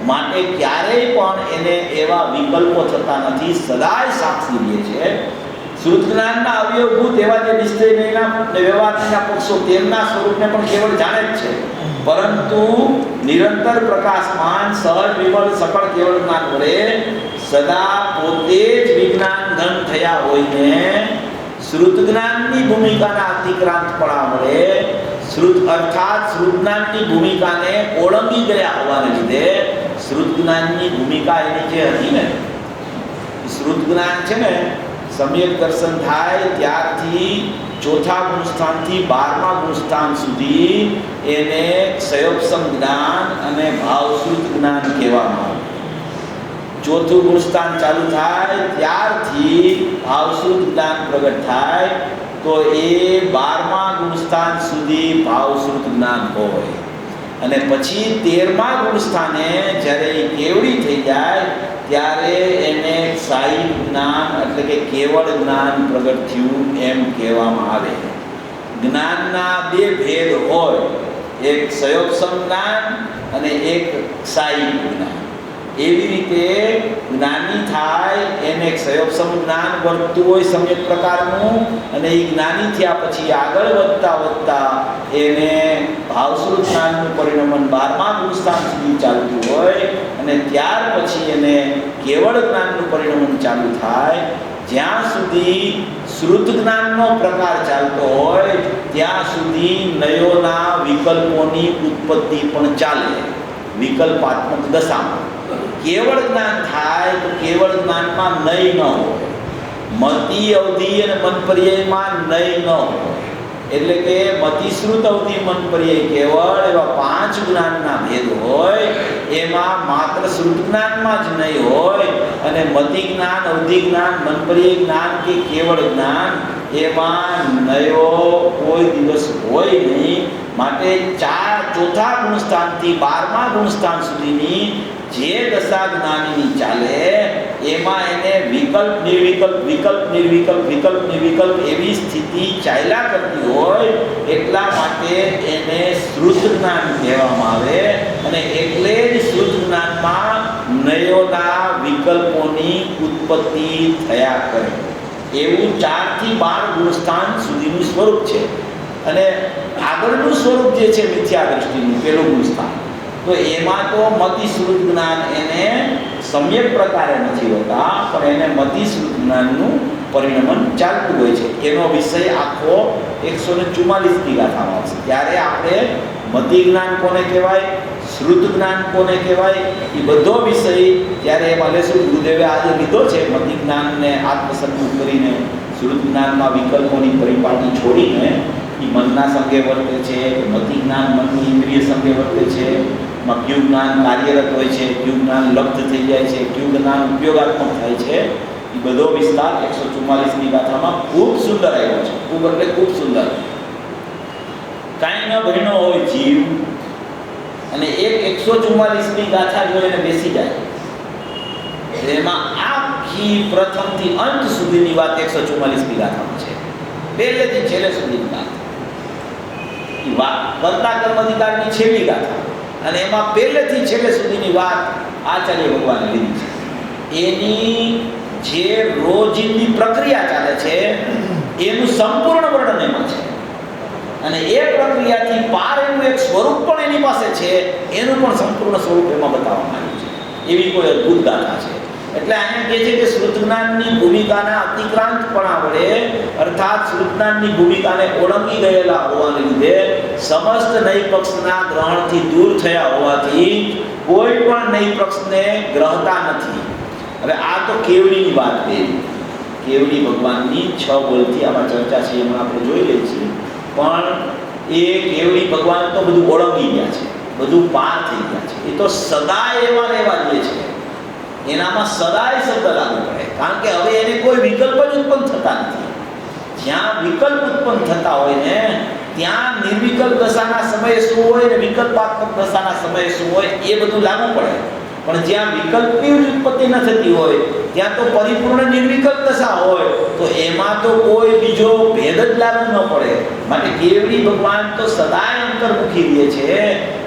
માટે ક્યારેય પણ એને એવા વિકલ્પો થતા નથી, સદાય સાક્ષી રહે છે. શ્રુત જ્ઞાનના અવયવભૂત એવા જે નિશ્ચયના વ્યવહારના પક્ષો તેમના સ્વરૂપને પણ કેવળ જાણે જ છે. પરંતુ નિરંતર પ્રકાશમાન સહજ વિમલ સકળ કેવળ જ્ઞાન વડે સદા પોતે જ વિજ્ઞાન ઘન થયા હોઈને શ્રુત જ્ઞાનની ભૂમિકાના અતિક્રાંતપણા વડે શ્રુત અર્થાત શ્રુત જ્ઞાનની ભૂમિકાને ઓળંગી ગયા હોવાને લીધે શ્રુત જ્ઞાનની ભૂમિકા એની જે હતી ને, શ્રુત જ્ઞાન છે ને, સમ્યક દર્શન થાય ત્યારથી ચોથા ગુણસ્થાનથી 12મા ગુણસ્થાન સુધી એને ક્ષયોપસમ જ્ઞાન અને ભાવશ્રુત જ્ઞાન કહેવામાં આવે. ચોથું ગુણસ્થાન ચાલુ થાય ત્યારથી ભાવશ્રુત જ્ઞાન પ્રગટ થાય તો એ 12મા ગુણસ્થાન સુધી ભાવશ્રુત જ્ઞાન હોય. અને પછી 13મા ગુણસ્થાને જ્યારે એ કેવડી થઈ જાય ત્યારે એને સાઈ જ્ઞાન એટલે કે કેવળ જ્ઞાન પ્રગટ થયું એમ કહેવામાં આવે. જ્ઞાનના બે ભેદ હોય, એક ક્ષયોપસમ જ્ઞાન અને એક સાઈ જ્ઞાન. એવી રીતે જ્ઞાની થાય એને ક્ષયોપસમ જ્ઞાન વર્તતું હોય સમ્યક પ્રકારનું, અને એ જ્ઞાની થયા પછી આગળ વધતા વધતા એને ભાવશ્રુત જ્ઞાનનું પરિણમન 12મા ગુણસ્થાન સુધી ચાલતું હોય, અને ત્યાર પછી એને કેવળ જ્ઞાનનું પરિણમન ચાલુ થાય. જ્યાં સુધી શ્રુત જ્ઞાનનો પ્રકાર ચાલતો હોય ત્યાં સુધી નયોના વિકલ્પોની ઉત્પત્તિ પણ ચાલે, વિકલ્પાત્મક દશામાં. કેવળ જ્ઞાન થાય તો કેવળ જ્ઞાનમાં નય ન હોય, મતિ અવધિ અને મન પર્યાયમાં નય ન હોય. એટલે કે મતિશ્રુત અવધિ મન પર્યાય કેવળ એવા 5 જ્ઞાનના ભેદ હોય, એમાં માત્ર શ્રુત જ્ઞાનમાં જ નય હોય, અને મતિ જ્ઞાન, અવધિ જ્ઞાન, મન પર્યાય જ્ઞાન કે કેવળ જ્ઞાન એમાં નયો કોઈ દિવસ હોય નહીં. માટે ચોથા ગુણસ્થાનથી 12મા ગુણસ્થાન સુધીની જે દશા જ્ઞાનીની ચાલે એમાં એને વિકલ્પ નિર્વિકલ્પ, વિકલ્પ નિર્વિકલ્પ, વિકલ્પ નિર્વિકલ્પ એવી સ્થિતિ ચાલ્યા કરતી હોય, એટલા માટે એને શ્રુત જ્ઞાન કહેવામાં આવે. અને એટલે જ શ્રુત જ્ઞાનમાં નયોના વિકલ્પોની ઉત્પત્તિ થયા કરે. એવું 4 થી 12 ગુણસ્થાન સુધીનું સ્વરૂપ છે. અને આગળનું સ્વરૂપ જે છે મિથ્યા દ્રષ્ટિનું પહેલું ગુણસ્થાન, તો એમાં તો મતિશ્રુત જ્ઞાન એને સમ્યક પ્રકારે નથી હોતા, પણ એને મતિશ્રુત જ્ઞાનનું પરિણમન ચાલતું હોય છે. એનો વિષય આખો 144ની ગાથામાં આવશે. ત્યારે આપણે મતિ જ્ઞાન કોને કહેવાય, શ્રુત જ્ઞાન કોને કહેવાય, એ બધો વિષય ત્યારે એમાં લેશું. ગુરુદેવે આજે લીધો છે મતિ જ્ઞાનને આત્મસન્મુખ કરીને શ્રુત જ્ઞાનમાં વિકલ્પોની પરિપાટી છોડીને એ મનના સંગે વર્તે છે, મતિ જ્ઞાન મનની ઇન્દ્રિય સંગે વર્તે છે, ક્યુ જ્ઞાન કાર્યરત હોય છે, ક્યુ જ્ઞાન લબ્ધ થઈ જાય છે, ક્યુ જ્ઞાન ઉપયોગાત્મક થાય છે. એ બધો વિસ્તાર 144ની ગાથામાં ખૂબ સુંદર આવ્યો છે. ખૂબ એટલે ખૂબ સુંદર. કાંઈ ન ભણ્યો હોય જીવ અને 144ની ગાથા જોઈને બેસી જાય, એમાં આખી પ્રથમથી અંત સુધીની વાત 144ની ગાથામાં છે. પહેલેથી છેલ્લે સુધીની વાત કર્તા કર્મ અધિકારની છેલ્લી ગાથા, અને એમાં પહેલેથી છેલ્લે સુધીની વાત આચાર્ય ભગવાને લીધી છે. એની જે રોજિંદી પ્રક્રિયા ચાલે છે એનું સંપૂર્ણ વર્ણન એમાં છે, અને એ પ્રક્રિયાથી પાર એનું એક સ્વરૂપ પણ એની પાસે છે, એનું પણ સંપૂર્ણ સ્વરૂપ એમાં બતાવવામાં આવ્યું છે. એવી કોઈ અદ્ભુત ગાથા છે. એટલે અહીંયા કહે છે કે શ્રુત જ્ઞાનની ભૂમિકાના અતિક્રાંતપણા વડે, અર્થાત શ્રુત જ્ઞાનની ભૂમિકાને ઓળંગી ગયેલા હોવાને લીધે સમસ્ત નય પક્ષના ગ્રહણથી દૂર થયા હોવાથી કોઈ પણ નય પક્ષને ગ્રહતા નથી. હવે આ તો કેવડીની વાત કરી. કેવડી ભગવાનની 6 બોલથી આમાં ચર્ચા છે, એમાં આપણે જોઈ લઈએ છીએ. પણ એ કેવડી ભગવાન તો બધું ઓળંગી ગયા છે, બધું પાર થઈ ગયા છે. એ તો સદાય એવા રહેવા દે છે, એનામાં સદાય શબ્દ લાગુ પડે. કારણ કે હવે એને કોઈ વિકલ્પ જ ઉત્પન્ન થતા નથી. જ્યાં વિકલ્પ ઉત્પન્ન થતા હોય ને ત્યાં નિર્વિકલ્પ દશાના સમયે શું હોય ને વિકલ્પાત્મક દશાના સમયે શું હોય એ બધું લાગુ પડે. પણ જ્યાં વિકલ્પની જ ઉત્પત્તિ ન થતી હોય ત્યાં તો પરિપૂર્ણ નિર્વિકલ્પ દશા હોય, તો એમાં તો કોઈ બીજો ભેદ જ લાગુ ન પડે. માટે કેવડી ભગવાન તો સદાય અંતર્મુખી રહે છે.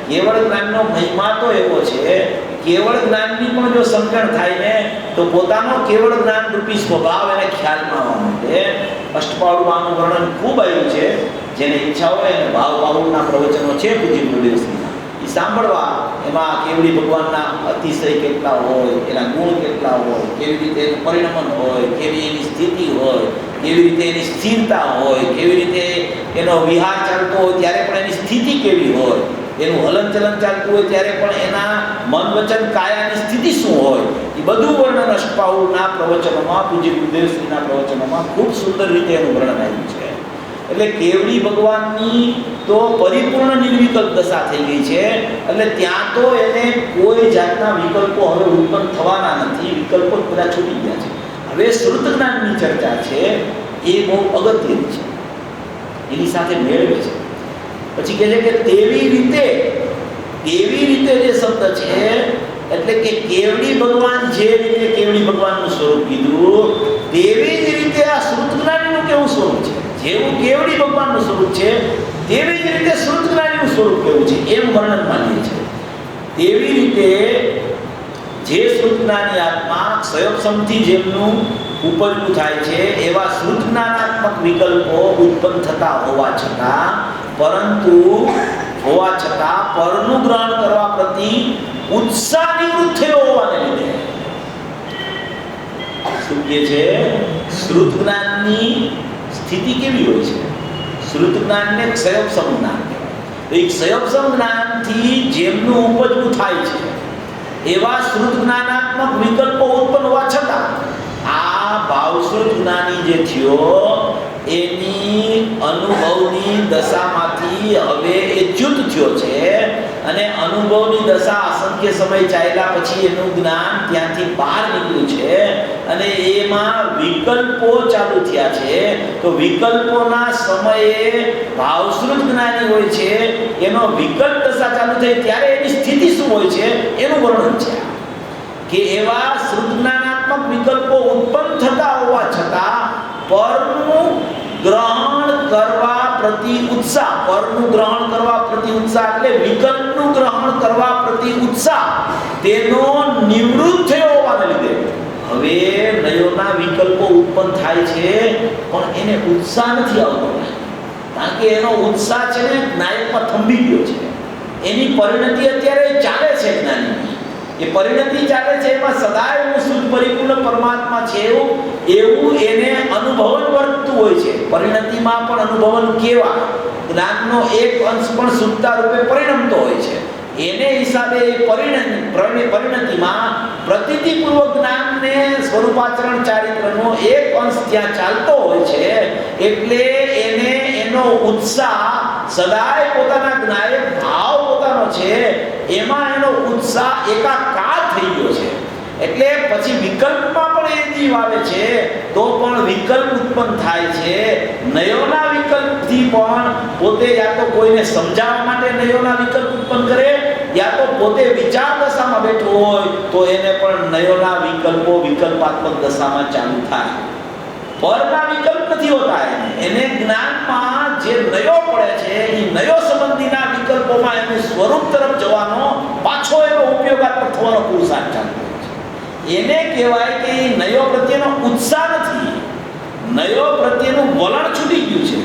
કેવળ જ્ઞાનનો મહિમા તો એવો છે, કેવળ જ્ઞાનની પણ જો સમજણ થાય ને તો પોતાનો કેવળ જ્ઞાન રૂપી સ્વભાવ એને ખ્યાલમાં આવવા માટે અષ્ટપાળું વર્ણન ખૂબ આવ્યું છે. જેને ઈચ્છા હોય એને ભાવ બાહુના પ્રવચનો છે પૂજ્ય ગુરુદેવશ્રીના, એ સાંભળવા. એમાં કેવડી ભગવાનના અતિશય કેટલા હોય, એના ગુણ કેટલા હોય, કેવી રીતે એનું પરિણમન હોય, કેવી એની સ્થિતિ હોય, કેવી રીતે એની સ્થિરતા હોય, કેવી રીતે એનો વિહાર ચાલતો હોય ત્યારે પણ એની સ્થિતિ કેવી હોય, એનું હલનચલન ચાલતું હોય ત્યારે પણ એના મન વચન કાયાની સ્થિતિ શું હોય, એ બધું વર્ણન અષ્ટપાઉના પ્રવચનોમાં, પૂજ્ય ગુરુદેવશ્રીના પ્રવચનોમાં ખૂબ સુંદર રીતે એનું વર્ણન આવ્યું છે. એટલે કેવડી ભગવાનની તો પરિપૂર્ણ નિર્વિકલ્પ દશા થઈ ગઈ છે. એટલે ત્યાં તો એને કોઈ જાતના વિકલ્પો હવે ઉત્પન્ન થવાના નથી, વિકલ્પો બધા છૂટી ગયા છે. હવે શ્રુત જ્ઞાનની ચર્ચા છે એ બહુ અગત્યની છે, એની સાથે મેળવે છે. પછી કહે છે કે તેવી રીતે જે શબ્દ છે એટલે કે કેવડી ભગવાન જે રીતે કેવડી ભગવાનનું સ્વરૂપ કીધું તેવી જ રીતે આ શ્રુત જ્ઞાનીનું કેવું સ્વરૂપ છે. જેવું કેવડી ભગવાનનું સ્વરૂપ છે તેવી જ રીતે શ્રુત જ્ઞાનીનું સ્વરૂપ કેવું છે એમ વર્ણન માનીએ છે. તેવી રીતે જે શ્રુત જ્ઞાની આત્મા ક્ષયોપશમથી જેમનું ઉપજવું થાય છે એવા શ્રુત જ્ઞાનાત્મક વિકલ્પો ઉત્પન્ન થતા હોવા છતાં પરનું ગ્રહણ કરવા પ્રતિ ઉત્સાહ નિવૃત્ત થયો હોવાને લીધે શું કહે છે, શ્રુત જ્ઞાનની સ્થિતિ કેવી હોય છે? શ્રુત જ્ઞાનને ક્ષયોપશમ જ્ઞાન કહેવાય. તો એ ક્ષયોપશમ જ્ઞાનથી જેમનું ઉપજવું થાય છે એવા શ્રુત જ્ઞાનાત્મક વિકલ્પો ઉત્પન્ન હોવા છતાં આ ભાવશ્રુત જ્ઞાની જે થયો એની અનુભવની દશામાંથી હવે એ ચ્યુત થયો છે અને અનુભવની દશા અસંખ્ય સમય ચાલ્યા પછી એનું જ્ઞાન ત્યાંથી બહાર નીકળ્યું છે અને એમાં વિકલ્પો ચાલુ થયા છે. તો વિકલ્પોના સમયે ભાવશ્રુત જ્ઞાની હોય છે, એનો વિકલ્પ દશા ચાલુ થઈ ત્યારે એની સ્થિતિ શું હોય છે એનું વર્ણન છે કે એવા શ્રુત જ્ઞાનાત્મક વિકલ્પો ઉત્પન્ન થતા હોવા છતાં પરનું ગ્રહણ કરવા પ્રતિ ઉત્સાહ, પરનું ગ્રહણ કરવા પ્રતિ ઉત્સાહ એટલે વિકલ્પનું ગ્રહણ કરવા પ્રતિ ઉત્સાહ તેનો નિવૃત્ત થયો હોવાને લીધે હવે નયોના વિકલ્પો ઉત્પન્ન થાય છે પણ એને ઉત્સાહ નથી આવતો, કારણ કે એનો ઉત્સાહ છે ને નાયકમાં થંભી ગયો છે. એની પરિણતિ અત્યારે ચાલે છે જ્ઞાનીની, એ પરિણતિ ચાલે છે, એમાં સદાય હું શુદ્ધ પરિપૂર્ણ પરમાત્મા છે એવું એને અનુભવન વર્તતું હોય છે. પરિણતિમાં પણ અનુભવન કેવા જ્ઞાનનો એક અંશ પણ શુદ્ધતા રૂપે પરિણમતો હોય છે. એને હિસાબે પરિણતિમાં પ્રતીતિપૂર્વક જ્ઞાનને સ્વરૂપાચરણ ચારિત્રનો એક અંશ ત્યાં ચાલતો હોય છે એટલે એને એનો ઉત્સાહ સદાય પોતાના જ્ઞાયક ભાવ પોતાનો છે એમાં એનો ઉત્સાહ એકાકાર થઈ ગયો છે. એટલે પછી વિકલ્પમાં પણ એ જીવ આવે છે તો પણ વિકલ્પ ઉત્પન્ન થાય છે. નયોના વિકલ્પથી પણ પોતે યા તો કોઈને સમજાવવા માટે નયોના વિકલ્પ ઉત્પન્ન કરે યા તો પોતે વિચાર દશામાં બેઠો હોય તો એને પણ નયોના વિકલ્પો વિકલ્પાત્મક દશામાં ચાલુ થાય. પરના વિકલ્પ નથી હોતા, એને જ્ઞાનમાં જે નયો પડે છે એ નયો સંબંધીના વિકલ્પોમાં એનું સ્વરૂપ તરફ જવાનો પાછો એનો ઉપયોગાત્મક થવાનો પુરુષાર્થ ચાલતો હોય છે. એને કહેવાય કે એ નયો પ્રત્યેનો ઉત્સાહ નથી, નયો પ્રત્યેનું વલણ છૂટી ગયું છે,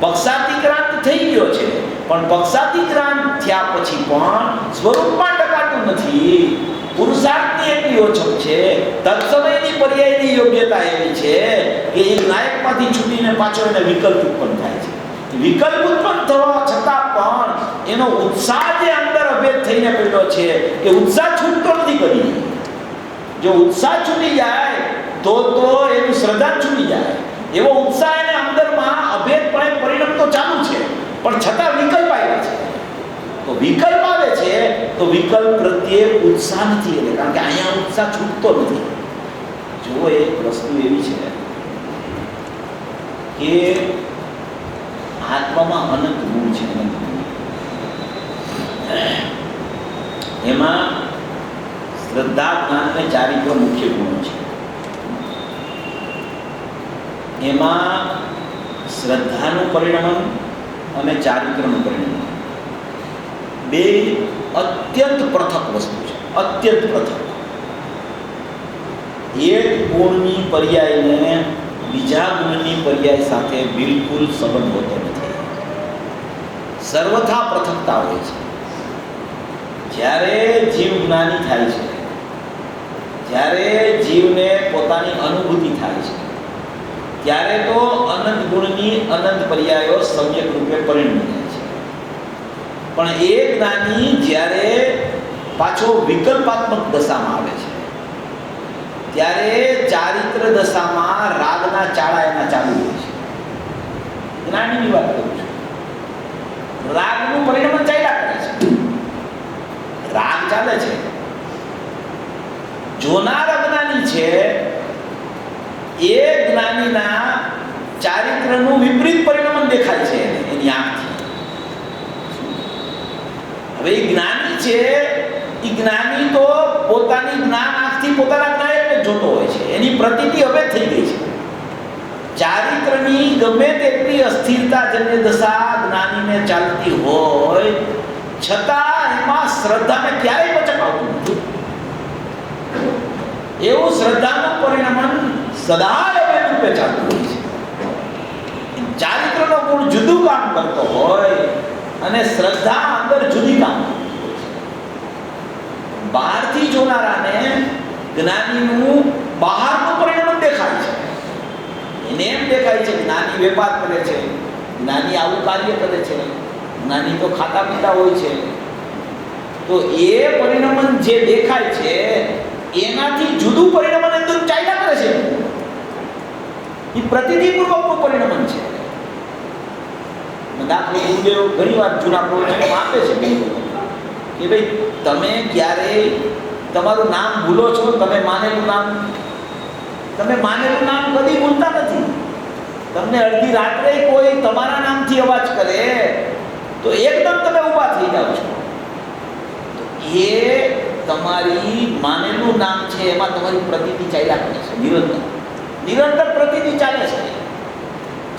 પક્ષાતિક્રાંત થઈ ગયો છે. પણ પક્ષાતિક્રાંત થયા પછી પણ સ્વરૂપમાં ટકાતું નથી. પુરુષાર્થની એટલી ઓછપ છે, તત્સમયની પર્યાયની યોગ્યતા એવી છે કે એ નાયકમાંથી છૂટીને પાછો એને વિકલ્પ ઉત્પન્ન થાય છે. વિકલ્પ ઉત્પન્ન થવા છતાં પણ એનો ઉત્સાહ જે અંદર અભેદ થઈને પડ્યો છે એ ઉત્સાહ છૂટતો નથી કરી. જો ઉત્સાહ છૂટી જાય તો એનું શ્રદ્ધા છૂટી જાય. એવો ઉત્સાહ એને અંદરમાં અભેદપણે પરિણમતો ચાલુ છે પણ છતાં વિકલ્પ આવ્યા છે. તો વિકલ્પ આવે છે તો વિકલ્પ પ્રત્યે ઉત્સાહ નથી એટલે, કારણ કે અહીંયા ઉત્સાહ છૂટતો નથી. જો એક વસ્તુ એવી છે કે આત્મામાં અનંત ગુણ છે, અનંત ગુણ. એમાં શ્રદ્ધા, જ્ઞાન અને ચારિત્ર મુખ્ય ગુણો છે. એમાં શ્રદ્ધાનું પરિણમન અને ચારિત્રનું પરિણમન બે અત્યંત પૃથક વસ્તુ છે, અત્યંત પૃથક. એક ગુણની પર્યાયને બીજા ગુણની પર્યાય સાથે બિલકુલ સંબંધ હોતો નથી, સર્વથા પૃથકતા હોય છે. જ્યારે જીવ જ્ઞાની થાય છે, જ્યારે જીવને પોતાની અનુભૂતિ થાય છે ત્યારે તો અનંત ગુણની અનંત પર્યાયો સમ્યક રૂપે પરિણમી જાય છે. પણ એ જ્ઞાની જ્યારે પાછો વિકલ્પાત્મક દશામાં આવે છે ત્યારે ચારિત્ર દશામાં રાગના ચાળા એના ચાલુ હોય છે. જ્ઞાનીની વાત કરું છું. રાગનું પરિણામ ચાલ્યા કરે છે, રાગ ચાલે છે. જોનાર અજ્ઞાની છે એ જ્ઞાનીના ચારિત્રનું વિપરીત પરિણામ દેખાય છે એની આંખથી. હવે એ જ્ઞાની છે, એ જ્ઞાની તો પોતાની જ્ઞાન આંખથી પોતાના જ્ઞાનને જોતો હોય છે, એની પ્રતીતિ હવે થઈ ગઈ છે. ચારિત્રની ગમે તેટલી અસ્થિરતાજન્ય દશા જ્ઞાનીને ચાલતી હોય છતાં એમાં શ્રદ્ધાને ક્યારેય વચક આવતું નથી. એવું શ્રદ્ધાનું પરિણામ સદાય અવૈધ રૂપે ચાલતું હોય છે. ચારિત્રનો ગુણ જુદું કામ કરતો હોય અને શ્રદ્ધા અંદર જુદી કામ કરતી હોય છે. બહારથી જોનારાને જ્ઞાનીનું બહારનું પરિણામ દેખાય છે. એને એમ દેખાય છે જ્ઞાની વેપાર કરે છે, જ્ઞાની આવું કાર્ય કરે છે, જ્ઞાની તો ખાતા પીતા હોય છે. તો એ પરિણામ જે દેખાય છે એનાથી જુદું પરિણામ અંદર ચાલ્યા કરે છે. એ પ્રતિનિધિપૂર્વકનું પરિણામ છે. દાખલો ગુરુદેવ ઘણી વાર જૂના પ્રવચનો આપે છે કે ભાઈ તમે ક્યારેય તમારું નામ ભૂલો છો, તમે માનેલું નામ કદી ભૂલતા નથી. તમને અડધી રાત્રે કોઈ તમારા નામથી અવાજ કરે તો એકદમ તમે ઊભા થઈ જાઓ છો. એ તમારી માનેલું નામ છે, એમાં તમારી પ્રતીતિ ચાલ્યા કરે છે. નિરંતર પ્રતીતિ ચાલે છે,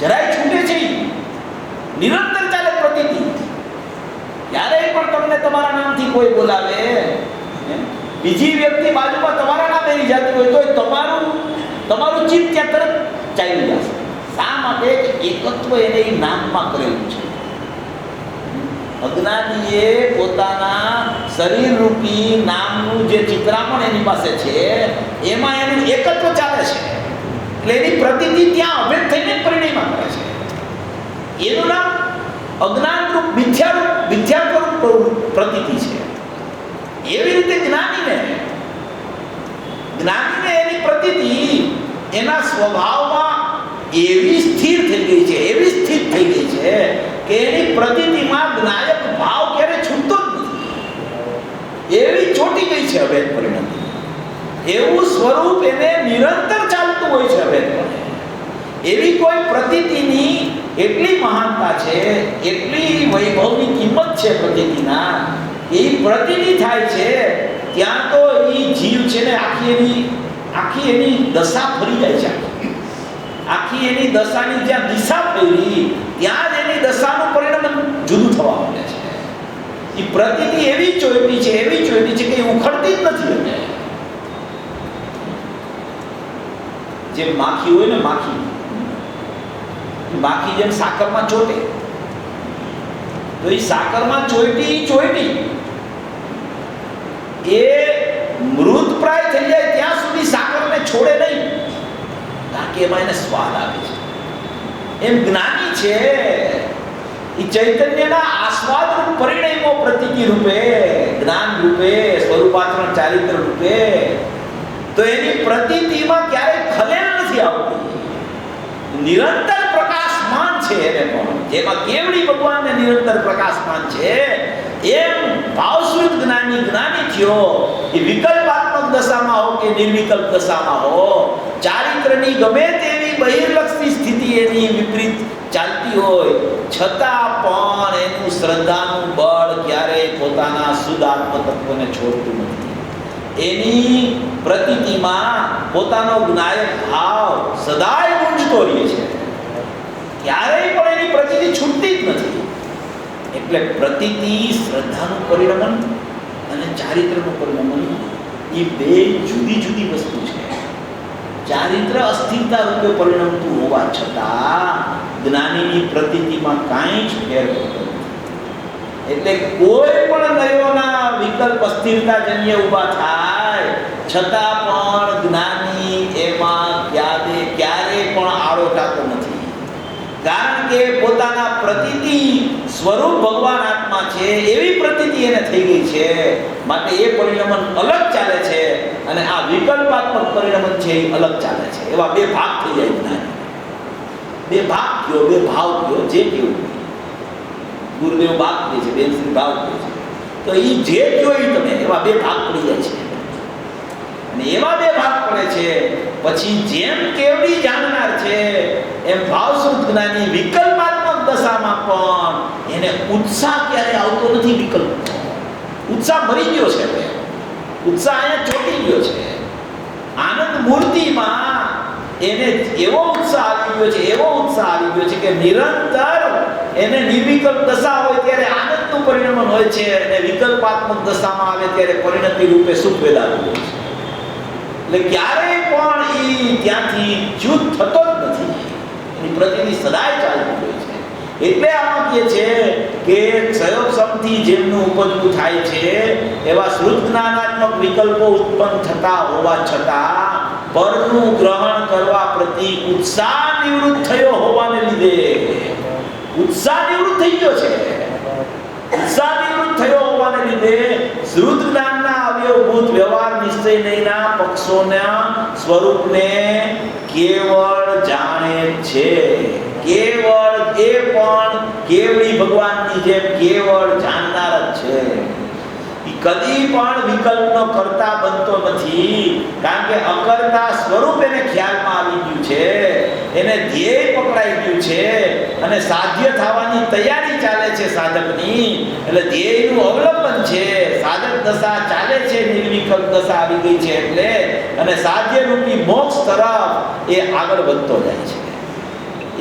જરાય છૂટે છે, નિરંતર ચાલે પ્રતીતિ. ક્યારેય પણ તમને તમારા નામથી કોઈ બોલાવે, બીજી વ્યક્તિ બાજુમાં તમારા નામ એની જતી હોય તો તમારું ચિત્ત ત્યાં તરત ચાલી જશે. શા માટે? એકત્વ એને એ નામમાં કરેલું છે. અજ્ઞાનીએ પોતાના શરીર રૂપી નામનું જે ચિત્રામણ એની પાસે છે એમાં એનું એકત્વ ચાલે છે. એટલે એની પ્રતીતિ ત્યાં અભેદ થઈને પરિણયમાં કરે છે. એનું નામ અજ્ઞાન રૂપ મિથ્યાત્વ પ્રતીતિ છે. એવી રીતે જ્ઞાનીને એની પ્રતીતિ એના સ્વભાવમાં એવી સ્થિર થઈ ગઈ છે, એવી સ્થિત થઈ ગઈ છે કે એની પ્રતીતિમાં જ્ઞાયક ભાવ ક્યારે છૂટતો જ નથી. એવી ચોટી ગઈ છે અભેદ પરિણામ. એવું સ્વરૂપ એને નિરંતર ચાલતું હોય છે અભેદપણે. એવી કોઈ પ્રતીતિની એટલી મહાનતા છે, એટલી વૈભવની કિંમત છે પ્રતીતિના. એ પ્રતીતિ થાય છે ત્યાં તો એ જીવ છે ને આખી એની દશા ફરી જાય છે. આખી એની દશાની જ્યાં દિશા ફેરી ત્યાં જ એની દશાનું પરિણામ જુદું થવા માંડે છે. એ પ્રતીતિ એવી ચોઈટી છે કે ઉખડતી જ નથી. જે માખી હોય ને, માખી જેમ સાકરમાં ચોટે તો એ સાકરમાં ચોઈટી એ મૃતપ્રાય થઈ જાય ત્યાં સુધી સાકરને છોડે નહીં, કારણ કે એમાં એને સ્વાદ આવે છે. એમ જ્ઞાની છે એ ચૈતન્યના આસ્વાદ રૂપ પરિણમો પ્રતીતિ રૂપે, જ્ઞાન રૂપે, સ્વરૂપાચરણ ચારિત્ર રૂપે, તો એની પ્રતીતિમાં ક્યારેય ખલેલ નથી આવતી. નિરંતર પ્રકાશમાન છે એને પણ. જેમાં કેવડી ભગવાનને નિરંતર પ્રકાશમાન છે એમ ભાવસ્વરૂપ જ્ઞાની થયો એ વિકલ્પાત્મક દશામાં હો કે નિર્વિકલ્પ દશામાં હો, ચારિત્રની ગમે તેવી બહિર્લક્ષી સ્થિતિ એની વિપરીત ચાલતી હોય છતાં પણ એનું શ્રદ્ધાનું બળ ક્યારેય પોતાના શુદ્ધાત્મ તત્વને છોડતું નથી. એની પ્રતીતિમાં પોતાનો જ્ઞાયક ભાવ સદાય ગુંજતો રહે છે, ક્યારેય પણ એની પ્રતીતિ છૂટતી જ નથી. એટલે પ્રતીતિ શ્રદ્ધાનું પરિણમન અને ચારિત્રનું પરિણમન એ બે જુદી જુદી વસ્તુ છે. ચારિત્ર અસ્થિરતા રૂપે પરિણમતું હોવા છતાં જ્ઞાનીની પ્રતીતિમાં કાંઈ જ ફેર પડતો નથી. એટલે કોઈ પણ નયોના વિકલ્પ અસ્થિરતાજન્ય ઊભા થાય છતાં પણ જ્ઞાની એમાં ક્યારે પણ આળોટાતો નથી, કારણ કે પોતાના પ્રતીતિ સ્વરૂપ ભગવાન આત્મા છે એવી પ્રતીતિ એને થઈ ગઈ છે, માટે એ પરિણમન અલગ ચાલે છે અને આ વિકલ્પાત્મક પરિણમન છે એ અલગ ચાલે છે. એવા બે ભાગ થઈ જાય જ્ઞાની. બે ભાગ કયો, બે ભાવ કયો, જે કેવું ગુરુદેવ ભાગ કહે છે, બેનશ્રી ભાવ કહે છે, તો એ જે કયો એ તમે એવા બે ભાગ પડી જાય છે. અને એવા બે ભાગ પડે છે પછી જેમ કેવડી જાણનાર છે એમ ભાવશુદ્ધ જ્ઞાની વિકલ્પાત્મક દશામાં પણ એને ઉત્સાહ ક્યારે આવતો નથી. વિકલ્પ ઉત્સાહ મરી ગયો છે, ઉત્સાહ અહીંયા ચોટી ગયો છે. આનંદ મૂર્તિમાં એને એવો ઉત્સાહ આવી ગયો છે, એવો ઉત્સાહ આવી ગયો છે કે નિરંતર એને નિર્વિકલ્પ દશા હોય ત્યારે આનંદનું પરિણમન હોય છે અને વિકલ્પાત્મક દશામાં આવે ત્યારે પરિણતિ રૂપે સુખ વેદાતું હોય છે. એટલે ક્યારેય પણ એ ત્યાંથી ચ્યુત થતો જ નથી, એની પ્રતિનિધિ સદાય ચાલતી હોય છે. એટલે આમાં કહે છે કે ક્ષયોપસમથી જેમનું ઉપજવું થાય છે એવા શ્રુત જ્ઞાનાત્મક વિકલ્પો ઉત્પન્ન થતા હોવા છતાં પરનું ગ્રહણ કરવા પ્રતિ ઉત્સાહ નિવૃત્ત થયો હોવાને લીધે ઉત્સાહ નિવૃત્ત થઈ ગયો છે. ઉત્સાહ નિવૃત્ત થયો હોવાને લીધે શ્રુત જ્ઞાનના અવયવભૂત વ્યવહાર નિશ્ચયના પક્ષોના સ્વરૂપને કેવળ જાણે છે. કેવળ એ પણ કેવળી ભગવાનની જેમ કેવળ જાણનાર જ છે. કદી પણ વિકલ્પનો કરતા બનતો નથી, કારણ કે અકર્તા સ્વરૂપ એને ખ્યાલમાં આવી ગયું છે, એને ધ્યેય પકડાઈ ગયું છે અને સાધ્ય થવાની તૈયારી ચાલે છે સાધકની. એટલે ધ્યેયનું અવલંબન છે, સાધક દશા ચાલે છે, નિર્વિકલ્પ દશા આવી ગઈ છે એટલે, અને સાધ્ય રૂપી મોક્ષ તરફ એ આગળ વધતો જાય છે.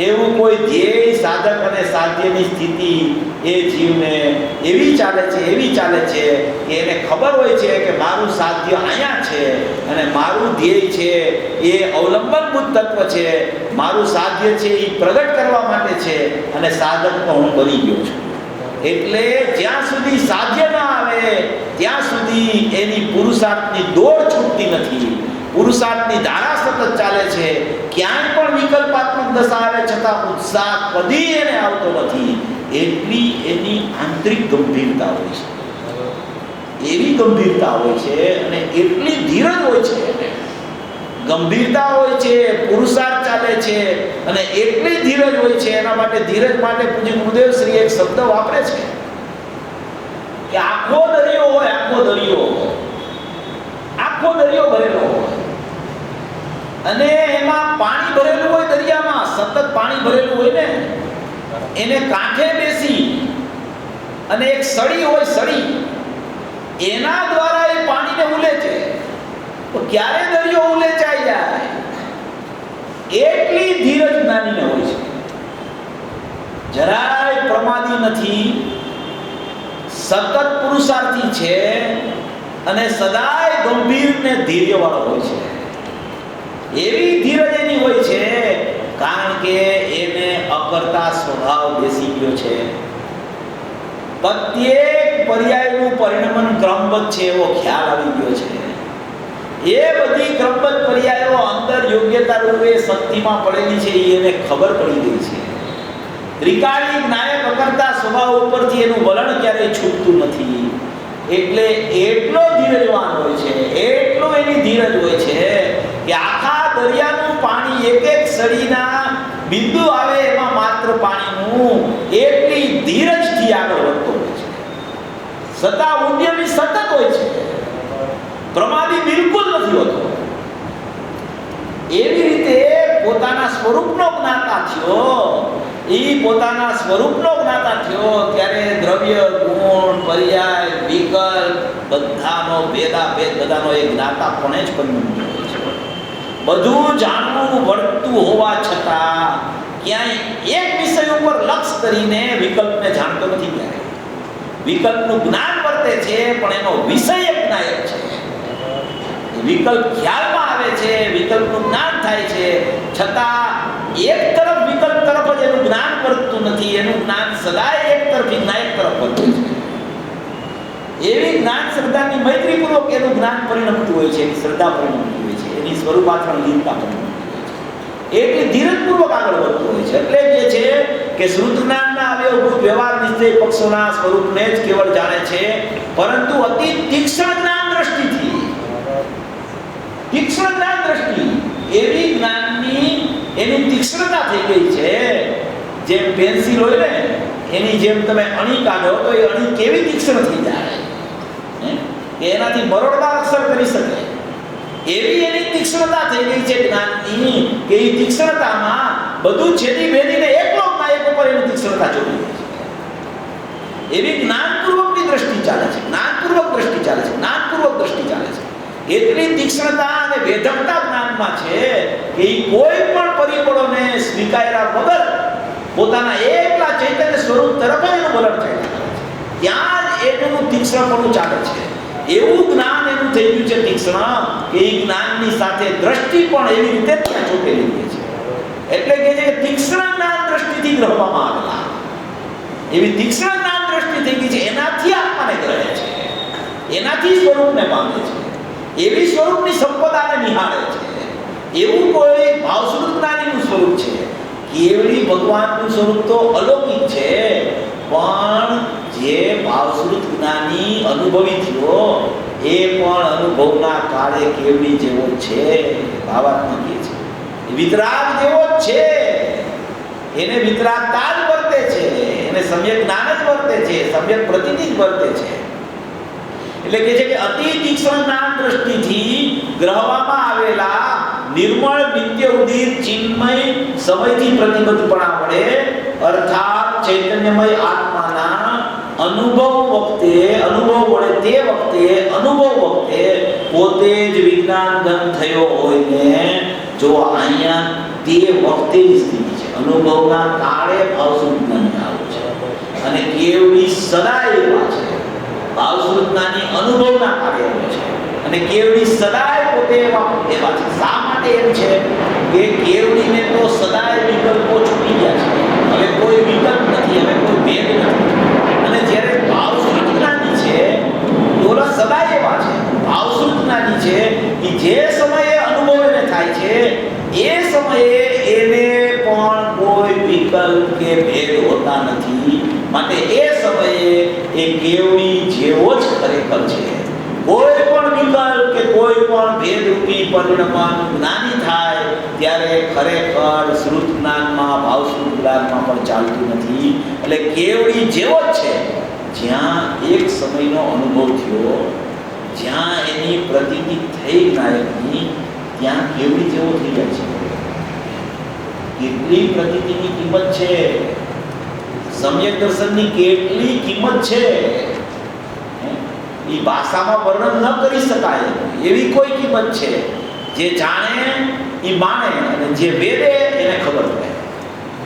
એવું કોઈ ધ્યેય સાધક અને સાધ્યની સ્થિતિ એ જીવને એવી ચાલે છે કે એને ખબર હોય છે કે મારું સાધ્ય અહીંયા છે અને મારું ધ્યેય છે એ અવલંબનભૂત તત્વ છે, મારું સાધ્ય છે એ પ્રગટ કરવા માટે છે અને સાધક તો હું બની ગયો છું. એટલે જ્યાં સુધી સાધ્ય ન આવે ત્યાં સુધી એની પુરુષાર્થની દોડ છૂટતી નથી, પુરુષાર્થની ધારા સતત ચાલે છે. ક્યાંય પણ વિકલ્પાત્મક દશા આવે છતાં ઉત્સાહ કદી એને આવતો નથી. એટલી એની આંતરિક ગંભીરતા હોય છે, એવી ગંભીરતા હોય છે અને એટલી ધીરજ હોય છે, ગંભીરતા હોય છે, પુરુષાર્થ ચાલે છે અને એટલી ધીરજ હોય છે. એના માટે ધીરજ માટે પૂજ્ય ગુરુદેવ શ્રી એક શબ્દ વાપરે છે કે આખો દરિયો હોય, આખો દરિયો ભરેલો હોય અને એમાં પાણી ભરેલું હોય, દરિયામાં સતત પાણી ભરેલું હોય ને, એને કાંઠે બેસી અને એક સળી હોય, સળી એના દ્વારા એ પાણીને ઉલેચે તો ક્યારે દરિયો ઉલેચાઈ જાય. એટલી ધીરજ જ્ઞાનીને હોય છે, જરાય પ્રમાદી નથી, સતત પુરુષાર્થી છે અને સદાય ગંભીર ને ધૈર્યવાળો હોય છે. એવી ધીરજ એની હોય છે કારણ કે એને અકર્તા સ્વભાવ બેસી ગયો છે. પ્રત્યેક પર્યાયનું પરિણમન ક્રમબદ્ધ છે એવો ખ્યાલ આવી ગયો છે. એ બધી ક્રમબદ્ધ પર્યાયો અંદર યોગ્યતા રૂપે શક્તિમાં પડેલી છે એ એને ખબર પડી ગઈ છે. ત્રિકાળી નાયક અકર્તા સ્વભાવ ઉપરથી એનું વલણ ક્યારેય છૂટતું નથી. એટલે એટલો ધીરજવાન હોય છે, એટલો એની ધીરજ હોય છે કે આખા દરિયાનું પાણી એક એક સળીના બિંદુ આવે એમાં માત્ર પાણીનું એટલી ધીરજથી આગળ વધતો હોય છે. સતા ઉદ્યમી સતત હોય છે, પ્રમાદી બિલકુલ નથી હોતો. એવી રીતે પોતાના સ્વરૂપનો જ્ઞાતા થયો, પોતાના સ્વરૂપનો જ્ઞાતા થયો ત્યારે દ્રવ્ય, ગુણ, પર્યાય, વિકલ્પ બધાનો ભેદાભેદ, બધાનો એક જ્ઞાતા પણ જ પરિણમ્યો હોય છે. બધું જાણવું વર્તતું હોવા છતાં ક્યાંય એક વિષય ઉપર લક્ષ કરીને વિકલ્પને જાણતો નથી. ક્યારે વિકલ્પનું જ્ઞાન વર્તે છે પણ એનો વિષય એક નાયક છે. વિકલ્પ ખ્યાલમાં આવે છે, વિકલ્પનું જ્ઞાન થાય છે, છતાં એક તરફ વિકલ્પ તરફ જ એનું જ્ઞાન વર્તતું નથી. એનું જ્ઞાન સદાય એક તરફી નાયક તરફ વર્તે છે. એવી જ્ઞાન શ્રદ્ધાની મૈત્રીપૂર્વક એનું જ્ઞાન પરિણમતું હોય છે, એની શ્રદ્ધા પરિણમતી હોય છે, એની સ્વરૂપાચરણ લીનતા પરિણમતી હોય છે, એટલી ધીરજપૂર્વક આગળ વધતું હોય છે. એટલે કે છે કે શ્રુત જ્ઞાનના અવયવભૂત વ્યવહાર નિશ્ચય પક્ષોના સ્વરૂપને જ કેવળ જાણે છે, પરંતુ અતિ તીક્ષ્ણ જ્ઞાન દ્રષ્ટિથી, તીક્ષ્ણ જ્ઞાન દ્રષ્ટિ એવી જ્ઞાનની એની તીક્ષ્ણતા થઈ ગઈ છે. જેમ પેન્સિલ હોય ને એની જેમ તમે અણી કાઢો તો એ અણી કેવી તીક્ષ્ણ થઈ જાય કે એનાથી મરોડદાર અક્ષર કરી શકે, એવી એની તીક્ષ્ણતા થઈ ગઈ છે જ્ઞાનની કે એ તીક્ષ્ણતામાં બધું છેદી ભેદીને એક લોકમાં એક ઉપર એની તીક્ષ્ણતા ચોટી ગઈ છે. એવી જ્ઞાનપૂર્વકની દ્રષ્ટિ ચાલે છે, જ્ઞાનપૂર્વક દ્રષ્ટિ ચાલે છે, જ્ઞાનપૂર્વક દ્રષ્ટિ ચાલે છે. એટલી તીક્ષ્ણતા અને વેધકતા જ્ઞાનમાં છે કે એ કોઈ પણ પરિબળોને સ્વીકાર્યા વગર પોતાના એકલા ચૈતન્ય સ્વરૂપ તરફ જ એનું વલણ થાય છે. ત્યાં જ એનું તીક્ષ્ણપણું ચાલે છે. એવું જ્ઞાન એનું થઈ ગયું છે તીક્ષ્ણ કે એ જ્ઞાનની સાથે દ્રષ્ટિ પણ એવી રીતે ત્યાં ચોટેલી રહે છે. એટલે કે જે તીક્ષ્ણ જ્ઞાન દ્રષ્ટિથી ગ્રહવામાં આવેલા એવી તીક્ષ્ણ જ્ઞાન દ્રષ્ટિ થઈ ગઈ છે, એનાથી આત્માને ગ્રહે છે, એનાથી સ્વરૂપને પામે છે, એવી સ્વરૂપની સંપદાને નિહાળે છે. એવું કોઈ ભાવસ્વરૂપ જ્ઞાનીનું સ્વરૂપ છે. કેવળી ભગવાનનું સ્વરૂપ તો અલૌકિક છે, પણ જે ભાવસ્વરૂપ જ્ઞાની અનુભવી થયો એ પણ અનુભવના કાળે કેવળી જેવો છે. ભાવાત્મા કે છે વિતરાગ જેવો જ છે, એને વિતરાગતા જ વર્તે છે, એને સમ્યક જ્ઞાન જ વર્તે છે, સમ્યક પ્રતીતિ જ વર્તે છે. એટલે કે છે કે અતિ તીક્ષ્ણ જ્ઞાન દ્રષ્ટિથી ગ્રહવામાં આવેલા નિર્મળ નિત્ય ઉદિત ચિન્મય સમયથી પ્રતિબદ્ધપણા વડે અર્થાત ચૈતન્યમય આત્માના અનુભવ વખતે પોતે જ વિજ્ઞાન ગંધ થયો હોય ને, જો અહીંયા તે વખતેની સ્થિતિ છે, અનુભવના કાળે ભાવસ્વરૂપ જ્ઞાની આવું છે અને કેવડી સદાય એવા છે. ભાવસ્વરૂપ જ્ઞાની અનુભવના કાળે આવે છે અને કેવડી સદાય પોતે એવા છે. શા માટે એમ છે કે કેવડીને તો સદાય વિકલ્પો છૂટી ગયા છે, હવે કોઈ વિકલ્પ નથી, હવે કોઈ ભેદ નથી. અને જ્યારે ભાવસ્વરૂપ જ્ઞાની છે તો સદાય એવા છે. ભાવસ્વરૂપ જ્ઞાની છે કે જે સમયે અનુભવ એને થાય છે એ સમયે એને પણ કોઈ વિકલ્પ કે ભેદ હોતા નથી. માટે એ સમયે એ કેવડી જેવો જ ખરેખર છે. કોઈ પણ વિકલ્પ કે કોઈ પણ ભેદરૂપી પરિણમન જ્ઞાની થાય ત્યારે ખરેખર શ્રુત જ્ઞાનમાં ભાવસ્વરૂપ જ્ઞાનમાં પણ ચાલતું નથી. એટલે કેવડી જેવો જ છે. જ્યાં એક સમયનો અનુભવ થયો, જ્યાં એની પ્રતીતિ થઈ નાયકની, ત્યાં કેવડી જેવો થઈ જાય છે. કેટલી પ્રતીતિની કિંમત છે, સમ્યક દર્શનની કેટલી કિંમત છે, એ ભાષામાં વર્ણન ન કરી શકાય એવી કોઈ કિંમત છે. જે જાણે એ માને અને જે વેદે એને ખબર પડે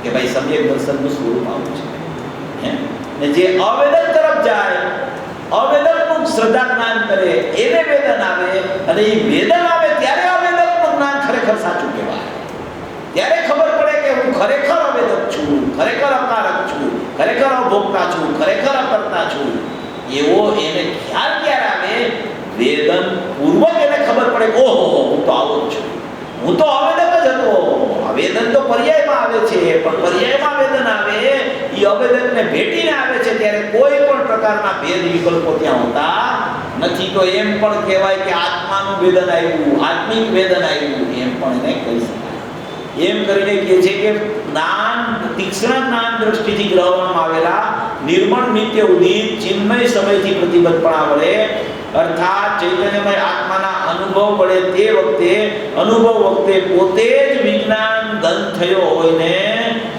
કે ભાઈ સમ્યક દર્શનનું સ્વરૂપ આવું છે. ને જે અવેદન તરફ જાય, અવેદનનું શ્રદ્ધા જ્ઞાન કરે, એને વેદન આવે અને એ વેદન આવે ત્યારે અવેદનનું જ્ઞાન ખરેખર સાચું કહેવાય. ત્યારે ખબર પડે કે હું ખરેખર અવેદક છું, ખરેખર અકારક છું, ખરેખર અભોગતા છું, ખરેખર અકર્તા છું. એવો એને ખ્યાલ ક્યારે આવે? વેદન પૂર્વક એને ખબર પડે ઓહો હું તો આવો જ છું, હું તો અવેદક જ હતો. વેદન તો પર્યાયમાં આવે છે, પણ પર્યાયમાં વેદન આવે એ અવેદનને ભેટીને આવે છે ત્યારે કોઈ પણ પ્રકારના ભેદ વિકલ્પો ત્યાં હોતા નથી. તો એમ પણ કહેવાય કે આત્માનું વેદન આવ્યું, આત્મિક વેદન આવ્યું, એમ પણ એને કહી શકાય. એમ કરીને કહે છે કે જ્ઞાન તીક્ષ્ણ જ્ઞાન દ્રષ્ટિથી ગ્રહવામાં આવેલા નિર્મળ નિત્ય ઉદિત ચિન્મય સમયથી પ્રતિબદ્ધપણા વડે અર્થાત ચૈતન્યમય આત્માના અનુભવ વડે અનુભવ વખતે પોતે જ વિજ્ઞાન ગંધ થયો હોય ને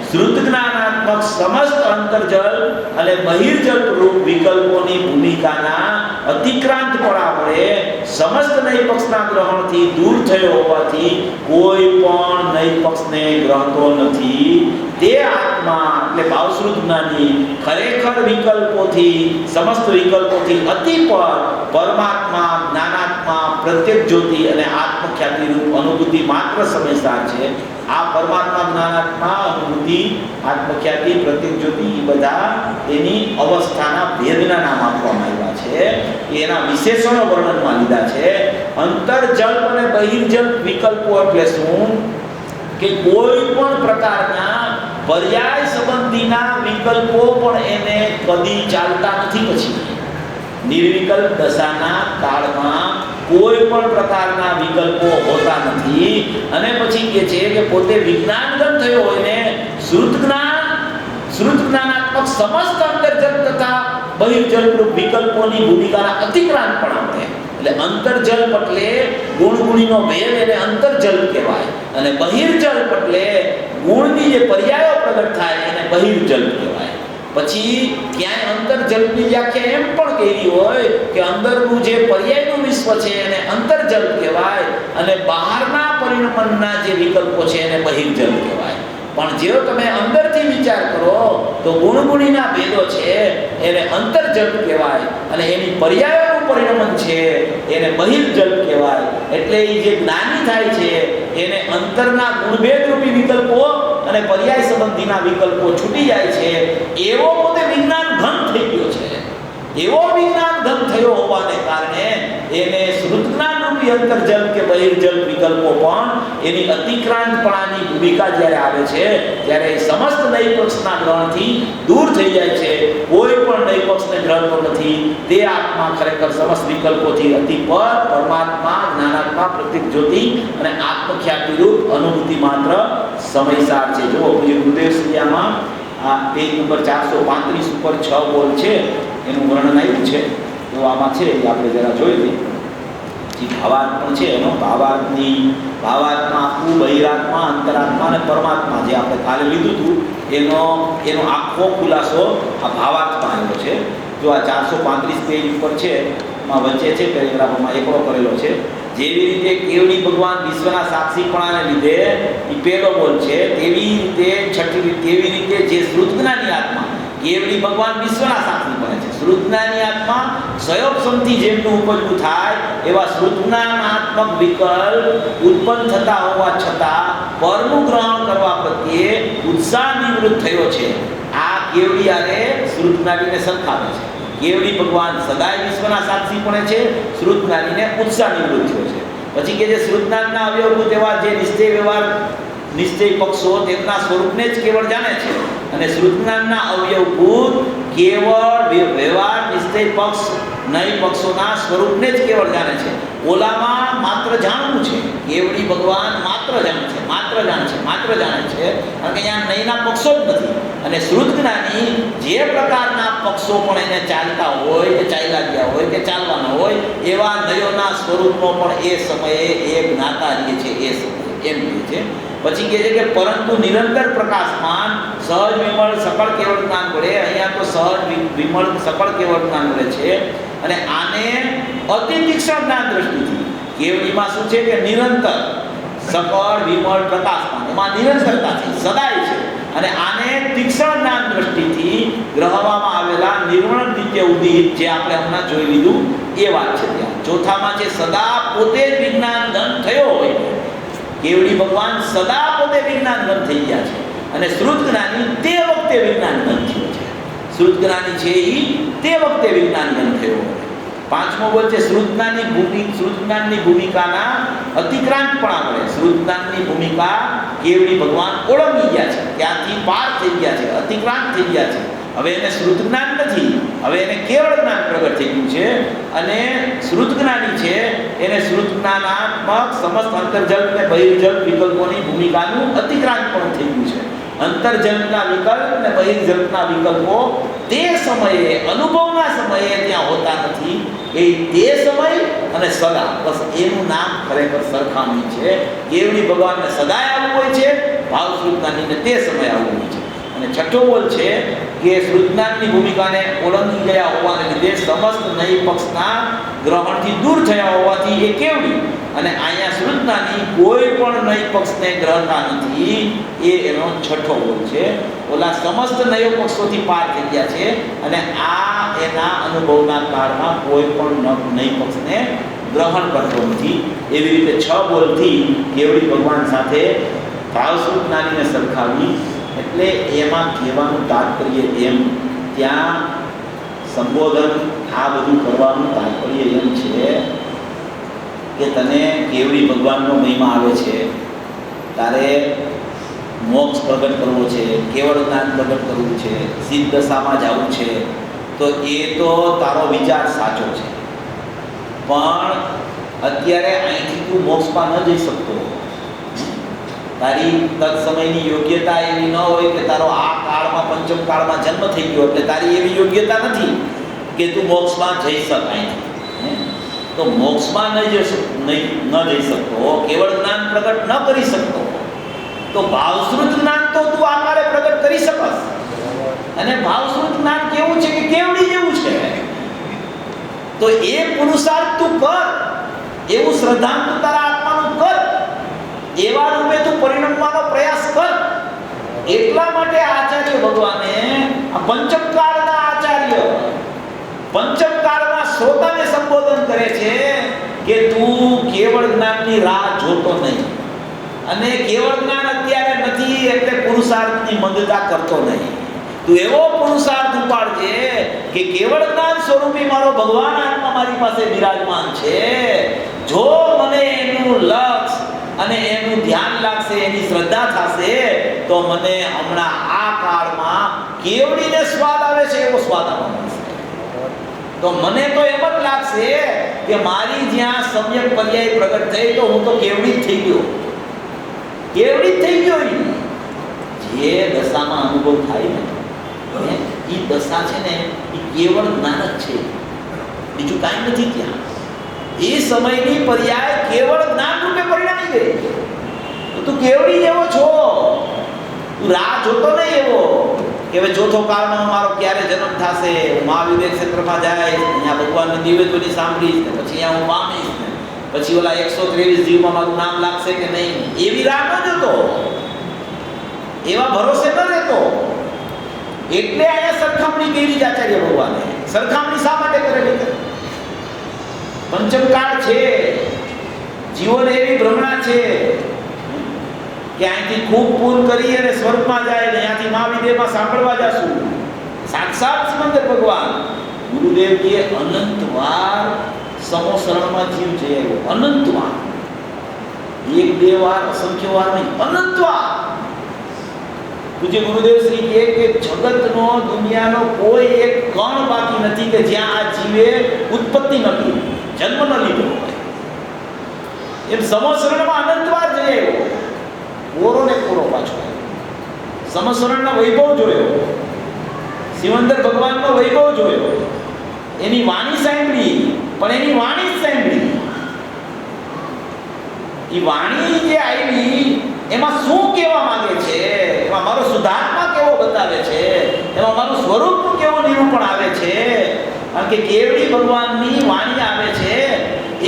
શ્રુત જ્ઞાનાત્મક સમસ્ત અંતર્જલ અને બહિર્જલ રૂપ વિકલ્પોની ભૂમિકાના અતિક્રાંતપણા વડે સમસ્ત નૈપક્ષના ગ્રહણથી દૂર થયો હોવાથી કોઈ પણ નૈપક્ષને ગ્રહતો નથી. તે આત્મા પરમાત્મા એટલે ભાવશ્રુત જ્ઞાની ખરેખર વિકલ્પોથી સમસ્ત વિકલ્પોથી અતિ પર પરમાત્મા જ્ઞાનાત્મા પ્રત્યેક જ્યોતિ અને આત્મખ્યાતિ રૂપ અનુભૂતિ માત્ર સમયસાર છે. આ પરમાત્મા જ્ઞાનાત્મા અનુભૂતિ આત્મખ્યાતિ પ્રત્યેક જ્યોતિ એ બધા એની અવસ્થાના ભેદના નામ આપવામાં આવ્યા છે. એના વિશેષણો વર્ણનમાં લીધા છે. અંતર્જલ્પ અને બહિર્જલ્પ વિકલ્પો એટલે શું કે કોઈ પણ પ્રકારના પર્યાય સંબંધીના વિકલ્પો પણ એને કદી ચાલતા નથી. પછી નિર્વિકલ્પ દશાના કાળમાં કોઈ પણ પ્રકારના વિકલ્પો હોતા નથી. અને પછી કે છે કે પોતે વિજ્ઞાનગત થયો હોય ને શ્રુત જ્ઞાનાત્મક સમસ્ત અંતર્જલ્પ તથા બહિર્જલ્પ વિકલ્પોની ભૂમિકાના અતિક્રાંત પણ આપણે એટલે અંતર્જલ્પ એટલે ગુણગુણીનો ભેદ એને અંતર્જલ્પ કહેવાય અને બહિર્જલ્પ એટલે ગુણની જે પર્યાયો પ્રગટ થાય એને બહિર્જલ્પ કહેવાય. પછી ક્યાંય અંતર્જલ્પની વ્યાખ્યા એમ પણ કહેવી હોય કે અંદરનું જે પર્યાયનું વિશ્વ છે એને અંતર્જલ્પ કહેવાય અને બહારના પરિણમનના જે વિકલ્પો છે એને બહિર્જલ્પ કહેવાય. પણ જો તમે અંદરથી વિચાર કરો તો ગુણગુણીના ભેદો છે એને અંતર્જલ્પ કહેવાય અને એની પર્યાયોનું પરિણમન છે એને બહિર્જલ્પ કહેવાય. એટલે એ જે જ્ઞાની થાય છે એને અંતરના ગુણભેદ રૂપી વિકલ્પો અને પર્યાય સંબંધીના વિકલ્પો છૂટી જાય છે. એવો પોતે વિજ્ઞાન ઘન થઈ ગયો છે. એવો વિજ્ઞાન ઘન થયો હોવાને કારણે એને શ્રુત જ્ઞાન રૂપી અંતર્જલ્પ કે બહિર્જલ્પ વિકલ્પો પણ એની અતિક્રાંતપણાની ભૂમિકા જ્યારે આવે છે ત્યારે સમસ્ત નૈપક્ષના ગ્રહણથી દૂર થઈ જાય છે. કોઈ પણ નૈપક્ષને ગ્રહણતો નથી. તે આત્મા ખરેખર સમસ્ત વિકલ્પોથી અતિ પર પરમાત્મા જ્ઞાનાત્મા પ્રત્યેક જ્યોતિ અને આત્મખ્યાતિ રૂપ અનુભૂતિ માત્ર સમયસાર છે. જો પૂજ્ય ગુરુદેવ શ્રીયામાં આ પેજ નંબર 435 ઉપર 6 બોલ છે એનું વર્ણન આવ્યું છે. તો આમાં છે એ આપણે જરા જોઈ લઈએ. જે ભાવાર્થ પણ છે એનો ભાવાર્થમાં આખું બહિરાત્મા અંતરાત્મા અને પરમાત્મા જે આપણે કાલે લીધું હતું એનો આખો ખુલાસો આ ભાવાર્થમાં આવ્યો છે. જો આ 435 પેજ ઉપર છે એમાં વચ્ચે છે પેરેગ્રાફમાં એકડો કરેલો છે. જેવી રીતે કેવડી ભગવાન વિશ્વના સાક્ષીપણાને લીધે એ પહેલો બોલ છે તેવી રીતે જે શ્રુતજ્ઞાની આત્મા કેવડી ભગવાન વિશ્વના સાક્ષી બને છે. શ્રુતજ્ઞાની આત્મા સયોપસમથી જેમનું ઉપજવું થાય એવા શ્રુતજ્ઞાનાત્મક વિકલ્પ ઉત્પન્ન થતા હોવા છતાં પરનું ગ્રહણ કરવા પ્રત્યે ઉત્સાહ નિવૃત્ત થયો છે. આ કેવડી આને શ્રુતજ્ઞાનીને સરખાવે છે. કેવડી ભગવાન સદાય વિશ્વના સાક્ષી પણ છે. શ્રુતજ્ઞાનીને ઉત્સાહ નિવૃત્ત થયો છે. પછી કે જે શ્રુતજ્ઞાનના અવયવભૂત એવા જે નિશ્ચય વ્યવહાર નિશ્ચય પક્ષો તેમના સ્વરૂપને જ કેવળ જાણે છે અને શ્રુતજ્ઞાનના અવયવભૂત કેવળ વ્યવહાર નિશ્ચય પક્ષ નય પક્ષોના સ્વરૂપને જ કેવળ જાણે છે. ઓલામાં માત્ર જાણવું છે. કેવડી ભગવાન માત્ર જાણે છે કારણ કે અહીંયા નયના પક્ષો જ નથી. અને શ્રુતજ્ઞાની જે પ્રકારના પક્ષો પણ એને ચાલતા હોય કે ચાલ્યા ગયા હોય કે ચાલવાના હોય એવા નયોના સ્વરૂપનો પણ એ સમયે એ જ્ઞાતા રહે છે. એ સમયે એમ કહે છે. પછી કહે છે કે પરંતુ નિરંતર પ્રકાશમાન સહજ વિમળ સકળ કેવળ જ્ઞાન મળે. અહીંયા તો સહજ વિમળ સકળ કેવળ જ્ઞાન મળે છે અને આને અતિ તીક્ષ્ણ જ્ઞાન દ્રષ્ટિથી કેવડીમાં શું છે કે નિરંતર સકળ વિમળ પ્રકાશમાન એમાં નિરંતરતા છે, સદાય છે અને આને તીક્ષ્ણ જ્ઞાન દ્રષ્ટિથી ગ્રહવામાં આવેલા નિર્મળ નિત્ય ઉદિત જે આપણે હમણાં જોઈ લીધું એ વાત છે. ત્યાં ચોથામાં છે સદા પોતે જ વિજ્ઞાન ધન થયો હોય. કેવડી ભગવાન સદા પોતે વિજ્ઞાન ધન થઈ ગયા છે અને શ્રુતજ્ઞાની તે વખતે વિજ્ઞાન ધન થયો છે. શ્રુતજ્ઞાની છે એ તે વખતે વિજ્ઞાન ધન થયો હોય. પાંચમો બોલ છે શ્રુતજ્ઞાનની ભૂમિકાના અતિક્રાંતપણા મળે. શ્રુતજ્ઞાનની ભૂમિકા કેવડી ભગવાન ઓળંગી ગયા છે, ત્યાંથી પાર થઈ ગયા છે, અતિક્રાંત થઈ ગયા છે. હવે એને શ્રુતજ્ઞાન નથી, હવે એને કેવળ જ્ઞાન પ્રગટ થઈ ગયું છે અને શ્રુતજ્ઞાની છે એને શ્રુતજ્ઞાનાત્મક સમસ્ત અંતર્જલ્પ અને બહિર્જલ્પ વિકલ્પોની ભૂમિકાનું અતિક્રાંત પણ થઈ ગયું છે. અંતર્જલ્પના વિકલ્પ અને બહિર્જલ્પના વિકલ્પો તે સમયે અનુભવના સમયે ત્યાં હોતા નથી. એ તે સમય અને સદા બસ એનું નામ ખરેખર સરખામણી છે. કેવડી ભગવાનને સદાય આવવું હોય છે, ભાવ શ્રુતજ્ઞાનીને તે સમયે આવવું હોય છે. અને છઠ્ઠો બોલ છે કે શ્રુતજ્ઞાનની ભૂમિકાને ઓળંગી ગયા હોવાને લીધે સમસ્ત નય પક્ષના ગ્રહણથી દૂર થયા હોવાથી એ કેવડી અને અહીંયા શ્રુતનાની કોઈ પણ નય પક્ષને ગ્રહતા નથી, એ એનો છઠ્ઠો બોલ છે. ઓલા સમસ્ત નયો પક્ષોથી પાર થઈ ગયા છે અને આ એના અનુભવના કાળમાં કોઈ પણ નય પક્ષને ગ્રહણ કરતો નથી. એવી રીતે 6 બોલથી કેવડી ભગવાન સાથે ભાવશ્રુતનાનીને સરખાવી. એટલે એમાં કહેવાનું તાત્પર્ય એમ, ત્યાં સંબોધન આ બધું કરવાનું તાત્પર્ય એમ છે કે તને કેવડી ભગવાનનો મહિમા આવે છે, તારે મોક્ષ પ્રગટ કરવો છે, કેવળ જ્ઞાન પ્રગટ કરવું છે, સિદ્ધ દશામાં જવું છે, તો એ તો તારો વિચાર સાચો છે. પણ અત્યારે અહીંથી તું મોક્ષમાં ન જઈ શકતો. તારી તત્સમયની યોગ્યતા એવી ન હોય કે તારો આ કાળમાં પંચમ કાળમાં જન્મ થઈ ગયો એટલે તારી એવી યોગ્યતા નથી કે તું મોક્ષમાં જઈ શકાય. તો મોક્ષમાં ન જઈ શકતો, કેવળ જ્ઞાન પ્રગટ ન કરી શકતો, તો ભાવશ્રુત જ્ઞાન તો તું આ કાળે પ્રગટ કરી શકસ. અને ભાવશ્રુત જ્ઞાન કેવું છે કે કેવડી જેવું છે, તો એ પુરુષાર્થ તું કર, એવું શ્રદ્ધાન તું તારા આત્માનું કર, એવા રૂપે તું પરિણમવાનો પ્રયાસ કર. એટલા માટે આચાર્ય ભગવાને આ પંચમ કાળના આચાર્ય, પંચમ કાળના શ્રોતાને સંબોધન કરે છે કે તું કેવળ જ્ઞાનની રાહ જોતો નહીં, અને કેવળ જ્ઞાન અત્યારે નથી એટલે પુરુષાર્થની મંદતા કરતો નહીં. તું એવો પુરુષાર્થ ઉપાડજે કે કેવળ જ્ઞાન સ્વરૂપી મારો ભગવાન આત્મા મારી પાસે બિરાજમાન છે. જો મને એનું લક્ષ અને એનું ધ્યાન લાગશે, એની શ્રદ્ધા થશે, તો મને હમણાં આ કાળમાં કેવડીને સ્વાદ આવે છે એવો સ્વાદ આવવાનો છે. તો મને તો એમ જ લાગશે કે મારી જ્યાં સમ્યક પર્યાય પ્રગટ થઈ તો હું તો કેવડી જ થઈ ગયો, કેવડી જ થઈ ગયો. જે દશામાં અનુભવ થાય ને એ દશા છે ને એ કેવળ જ્ઞાન જ છે, બીજું કાંઈ નથી. ત્યાં એ સમયની પર્યાય કેવળ જ્ઞાન રૂપે પરિણમી ગઈ. તો તું કેવડી જેવો છો, તું રાહ જોતો નહીં એવો કે હવે ચોથો કાળમાં મારો ક્યારે જન્મ થશે, હું મહાવિવેક ક્ષેત્રમાં જાય, અહીંયા ભગવાનની દિવ્યત્વની સાંભળીશ, ને પછી અહીંયા હું પામીશ, ને પછી ઓલા 123 જીવમાં મારું નામ લાગશે કે નહીં, એવી રાહ ન જોતો, એવા ભરોસે ન રહેતો. એટલે અહીંયા સરખામણી કરી આચાર્ય ભગવાને. સરખામણી શા માટે કરેલી? પંચમ કાળ છે, જીવન એવી ભ્રમણા છે કે અહીંથી ખૂબ પૂર કરી અને સ્વર્ગમાં જાય ને અહીંયાથી મહાવિદ્યમાં સાંભળવા જશું. સાક્ષાત સિમંદર ભગવાન ગુરુદેવજીએ અનંતવાર સમોસરણમાં જીવ જઈ આવ્યો. અનંતવાર, 1-2 વાર, અસંખ્ય વાર નહીં, અનંતવાર. પૂજ્ય ગુરુદેવ શ્રી કહે કે જગતનો, દુનિયાનો કોઈ એક કણ બાકી નથી કે જ્યાં આ જીવે ઉત્પત્તિ ન કરી, જન્મ ન લીધો હોય. એમ સમસરણમાં અનંતવાર જઈ આવ્યો, કોરો ને કોરો પાછો. સમસરણનો વૈભવ જોયો, સિમંદર ભગવાનનો વૈભવ જોયો, એની વાણી સાંભળી, પણ એની વાણી જ સાંભળી. એ વાણી જે આવી એમાં શું કહેવા માંગે છે, એમાં મારો સુધાર્થમાં કેવો બતાવે છે, એમાં મારું સ્વરૂપનું કેવું નિરૂપણ આવે છે. કારણ કે કેવડી ભગવાનની વાણી આવે છે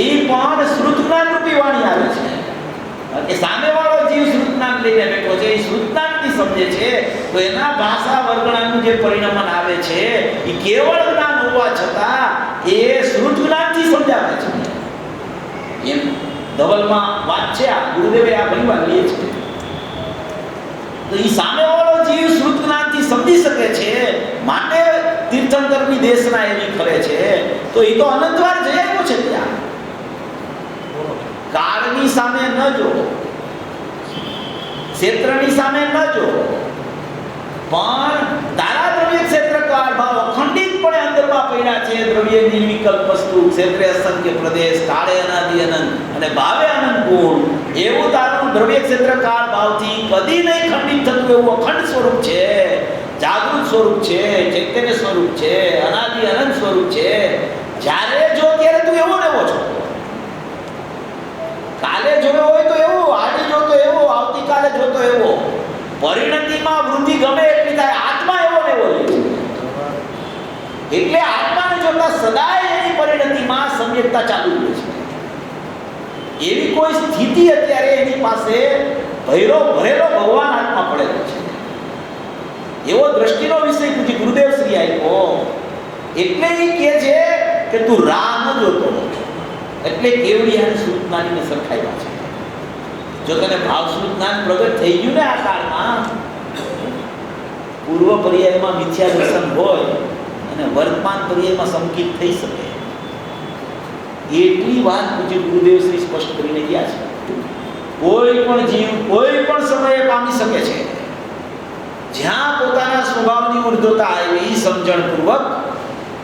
એ પણ શ્રુતજ્ઞાન રૂપી વાણી આવે છે. કારણ કે સામેવાળો જીવ શ્રુતજ્ઞાન લઈને બેઠો છે, એ શ્રુતજ્ઞાનથી સમજે છે, તો એના ભાષા વર્ગણાનું જે પરિણમન આવે છે એ કેવળ જ્ઞાન હોવા છતાં એ શ્રુતજ્ઞાનથી સમજાવે છે. એમ ધવલમાં વાત છે, આ ગુરુદેવે આ ઘણી વાર લે છે. તો એ સામેવાળો જીવ શ્રુત જ્ઞાનથી સમજી શકે છે, માટે તીર્થંકરની દેશના એની કરે છે. તો એ તો અનંતવાર જઈ આવ્યો છે. ત્યાં કાળની સામે ન જો, ક્ષેત્રની સામે ન જો, પણ તારા દ્રવ્ય ક્ષેત્ર કાળ ભાવ અખંડિતપણે અંદરમાં પડ્યા છે. દ્રવ્ય નિર્વિકલ્પ વસ્તુ, ક્ષેત્રે અસંખ્ય પ્રદેશ, કાળે અનાદિ અનંત અને ભાવે અનંત ગુણ, એવું તારું દ્રવ્ય ક્ષેત્ર કાળ ભાવથી કદી નહીં ખંડિત થતું એવું અખંડ સ્વરૂપ છે, જાગૃત સ્વરૂપ છે, ચૈતન્ય સ્વરૂપ છે, અનાદિ અનંત સ્વરૂપ છે. જ્યારે જો ત્યારે તું એવો ને એવો છો. કાલે જોયો હોય તો એવો, આજે જોતો એવો, આવતીકાલે જોતો એવો. પરિણતિમાં વૃદ્ધિ ગમે એટલી થાય, આત્મા એવો ને એવો રહે છે. એટલે આત્માને જોતા સદાય એની પરિણતિમાં સમ્યકતા ચાલુ રહે છે. એવી કોઈ સ્થિતિ અત્યારે એની પાસે ભરેલો ભગવાન આત્મા પડેલો છે. એવો દ્રષ્ટિનો વિષય પૂછી ગુરુદેવ શ્રી આપ્યો. એટલે એ કહે છે કે તું રાહ ન જોતો, એટલે કેવડી અને સૂતનાનીને સરખાવ્યા છે. જો તને ભાવ સૂતનાન પ્રગટ થઈ ગયું ને આ કાળમાં, પૂર્વ પર્યાયમાં મિથ્યા દર્શન હોય અને વર્તમાન પર્યાયમાં સંકિત થઈ શકે, એટલી વાત પૂજ્ય ગુરુદેવ શ્રી સ્પષ્ટ કરીને ગયા છે. કોઈ પણ જીવ કોઈ પણ સમયે પામી શકે છે. જ્યાં પોતાના સ્વભાવની ઉર્ધ્વતા આવી સમજણપૂર્વક,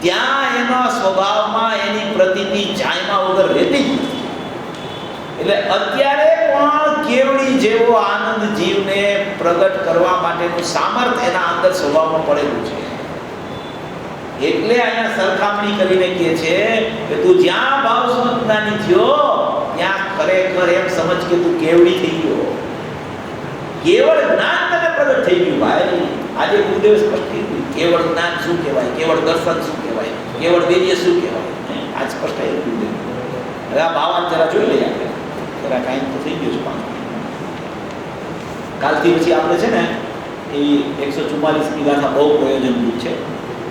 ત્યાં એના સ્વભાવમાં એની પ્રતીતિ જાયમાં વગર રહેતી જ નથી. એટલે અત્યારે પણ કેવડી જેવો આનંદ જીવને પ્રગટ કરવા માટેનું સામર્થ્ય એના અંદર સ્વભાવમાં પડેલું છે. એટલે અહીંયા સરખામણી કરીને કહે છે કે તું જ્યાં ભાવ સ્વજ્ઞાની થયો ત્યાં ખરેખર એમ સમજ કે તું કેવડી થઈ ગયો. કેવળ જ્ઞાન તને પ્રગટ થઈ ગયું ભાઈ. આજે ગુરુદેવ સ્પષ્ટ કીધું કેવળ જ્ઞાન શું કહેવાય, કેવળ દર્શન શું કહેવાય, કેવળ વેદ્ય શું કહેવાય. આજ સ્પષ્ટ આવી ગુરુદેવ. હવે આ ભાવાન જરા જોઈ લઈએ આપણે. જરા ટાઈમ તો થઈ ગયો છે 5 મિનિટ. કાલથી પછી આપણે છે ને એ 144ની ગાથા બહુ પ્રયોજનભૂત છે.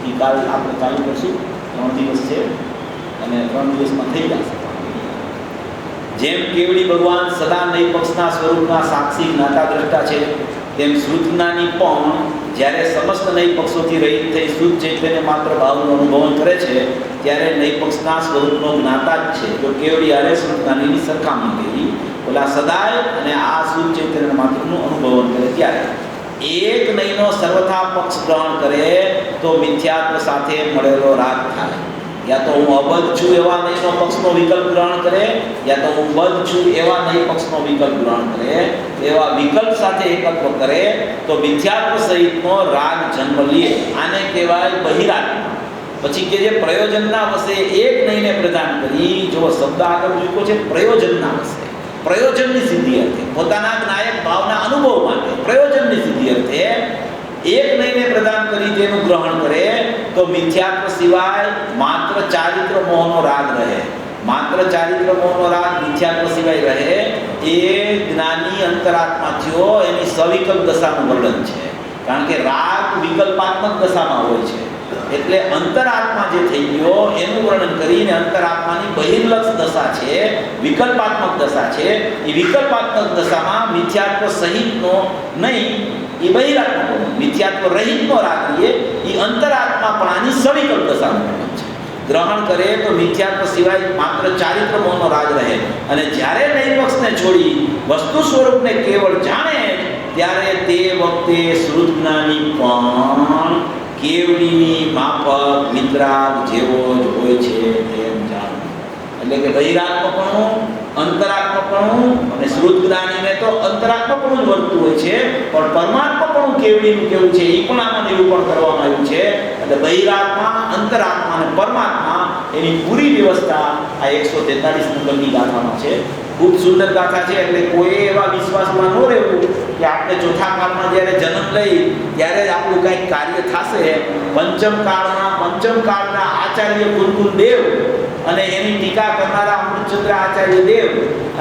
એ કાલ આપણે ચાલુ કરશું. 3 દિવસ છે અને 3 દિવસમાં થઈ જશે. જેમ કેવડી ભગવાન સદા નહીં પક્ષના સ્વરૂપના સાક્ષી જ્ઞાતા દ્રષ્ટા છે, તેમ શ્રુતજ્ઞાની પણ જ્યારે સમસ્ત નહીં પક્ષોથી રહિત થઈ શુદ્ધ ચૈતન્ય માત્ર ભાવનું અનુભવન કરે છે, ત્યારે નહીં પક્ષના સ્વરૂપનો જ્ઞાતા જ છે. જો કેવડી હારે શ્રુતજ્ઞાનીની સરખામણી કરી, ઓલા સદાય અને આ શુદ્ધ ચૈતન્ય માત્રનું અનુભવન કરે, ત્યારે એક નહીંનો સર્વથા પક્ષ ગ્રહણ કરે તો મિથ્યાત્વ સાથે મળેલો રાગ થાય. યા તો હું અબદ્ધ છું એવા નહીંનો પક્ષનો વિકલ્પ ગ્રહણ કરે, યા તો હું બદ્ધ છું એવા નહીં પક્ષનો વિકલ્પ ગ્રહણ કરે. એવા વિકલ્પ સાથે એકત્વ કરે તો મિથ્યાત્વ સહિતનો રાગ જન્મ લે. આને કહેવાય બહિરાત્મા. પછી કે જે પ્રયોજનના વશે એક નહીંને પ્રદાન કરી, જો શબ્દ આગળ મૂક્યો છે પ્રયોજનના વશે, પ્રયોજનની સિદ્ધિ અર્થે, પોતાના નાયક ભાવના અનુભવ માટે પ્રયોજનની સિદ્ધિ અર્થે એક નહીંને પ્રદાન કરી તેનું ગ્રહણ કરે તો મિથ્યાત્વ સિવાય માત્ર ચારિત્ર મોહનો રાગ રહે. માત્ર ચારિત્ર મોહનો રાગ મિથ્યાત્વ સિવાય રહે. એ જ્ઞાની અંતરાત્મા થયો એની સવિકલ્પ દશાનું વર્ણન છે. કારણ કે રાગ વિકલ્પાત્મક દશામાં હોય છે. એટલે અંતરાત્મા જે થઈ ગયો એનું વર્ણન કરીને અંતરાત્માની બહિર્લક્ષ દશા છે, વિકલ્પાત્મક દશા છે. એ વિકલ્પાત્મક દશામાં મિથ્યાત્વ સહિતનો નહીં, એ બહિરાત્મા મિથ્યાત્વ રહિતનો રાગ લઈએ, એ અંતરાત્માપણાની સવિકલ્પ દશાનું વર્ણન છે. ગ્રહણ કરે તો મિથ્યાત્વ સિવાય માત્ર ચારિત્ર મોહનો રાગ રહે. અને જ્યારે નૈપક્ષને છોડી વસ્તુ સ્વરૂપને કેવળ જાણે, ત્યારે તે વખતે શ્રુતજ્ઞાની પણ કેવડીની માફક વિતરાગ જેવો જ હોય છે તેમ જાણવું. એટલે કે બહિરાત્મપણું, અંતરાત્મપણું અને શ્રુતજ્ઞાનીને તો અંતરાત્મપણું જ વર્તતું હોય છે, પણ પરમાત્મપણું કેવડીનું કેવું છે એ પણ આમાં નિરૂપણ કરવામાં આવ્યું છે. એટલે બહિરાત્મા, અંતરાત્મા અને પરમાત્મા એની પૂરી વ્યવસ્થા આ 143 નંબરની ગાથામાં છે. ખૂબ સુંદર ગાથા છે. એટલે કોઈ એવા વિશ્વાસમાં ન રહેવું કે આપણે ચોથા કાળમાં જ્યારે જન્મ લઈ ત્યારે જ આપણું કંઈક કાર્ય થશે. પંચમ કાળના આચાર્ય કુલકુલ દેવ અને એની ટીકા કરનારા અમૃતચંદ્ર આચાર્ય દેવ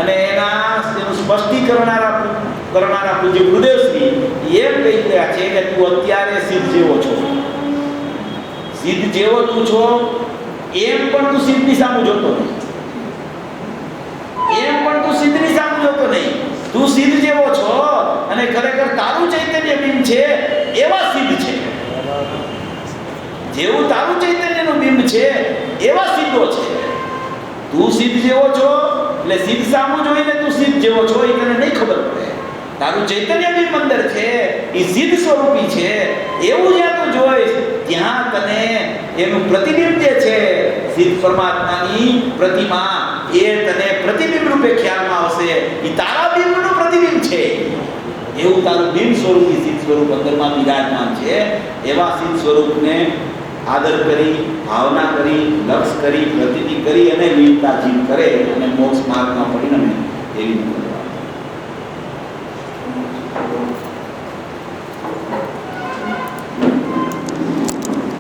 અને એનું સ્પષ્ટીકરણારા પૂજ્ય ગુરુદેવશ્રી એમ કહી રહ્યા છે કે તું અત્યારે સિદ્ધ જેવો છો. સિદ્ધ જેવો તું છો એમ પણ તું સિદ્ધની સામું જોતો નહીં. એમ પણ તું સિદ્ધની સામું જોતો નહીં. તું સિદ્ધ જેવો છો અને ખરેખર તારું ચૈતન્ય બિંબ છે એવા સિદ્ધ છે. જેવું તારું ચૈતન્યનું બિંબ છે એવા સિદ્ધો છે. તું સિદ્ધ જેવો છો એટલે સિદ્ધ સામું જોઈને તું સિદ્ધ જેવો છો એ તને નહીં ખબર પડે. તારું ચૈતન્ય બિંબ અંદર છે એ સિદ્ધ સ્વરૂપી છે. એવું જ્યાં તું જોઈશ ત્યાં તને એનું પ્રતિબિંબ જે છે સિદ્ધ પરમાત્માની પ્રતિમા એ તને પ્રતિબિંબ રૂપે ખ્યાલમાં આવશે. એ તારા બિંબનું પ્રતિબિંબ છે. એવું તારું બિંબ સ્વરૂપી સિદ્ધ સ્વરૂપ અંદરમાં બિરાજમાન છે. એવા સિદ્ધ સ્વરૂપને આદર કરી, ભાવના કરી, લક્ષ કરી, પ્રતીતિ કરી અને લીલતા જીવ કરે અને મોક્ષ માર્ગમાં પરિણમે એવી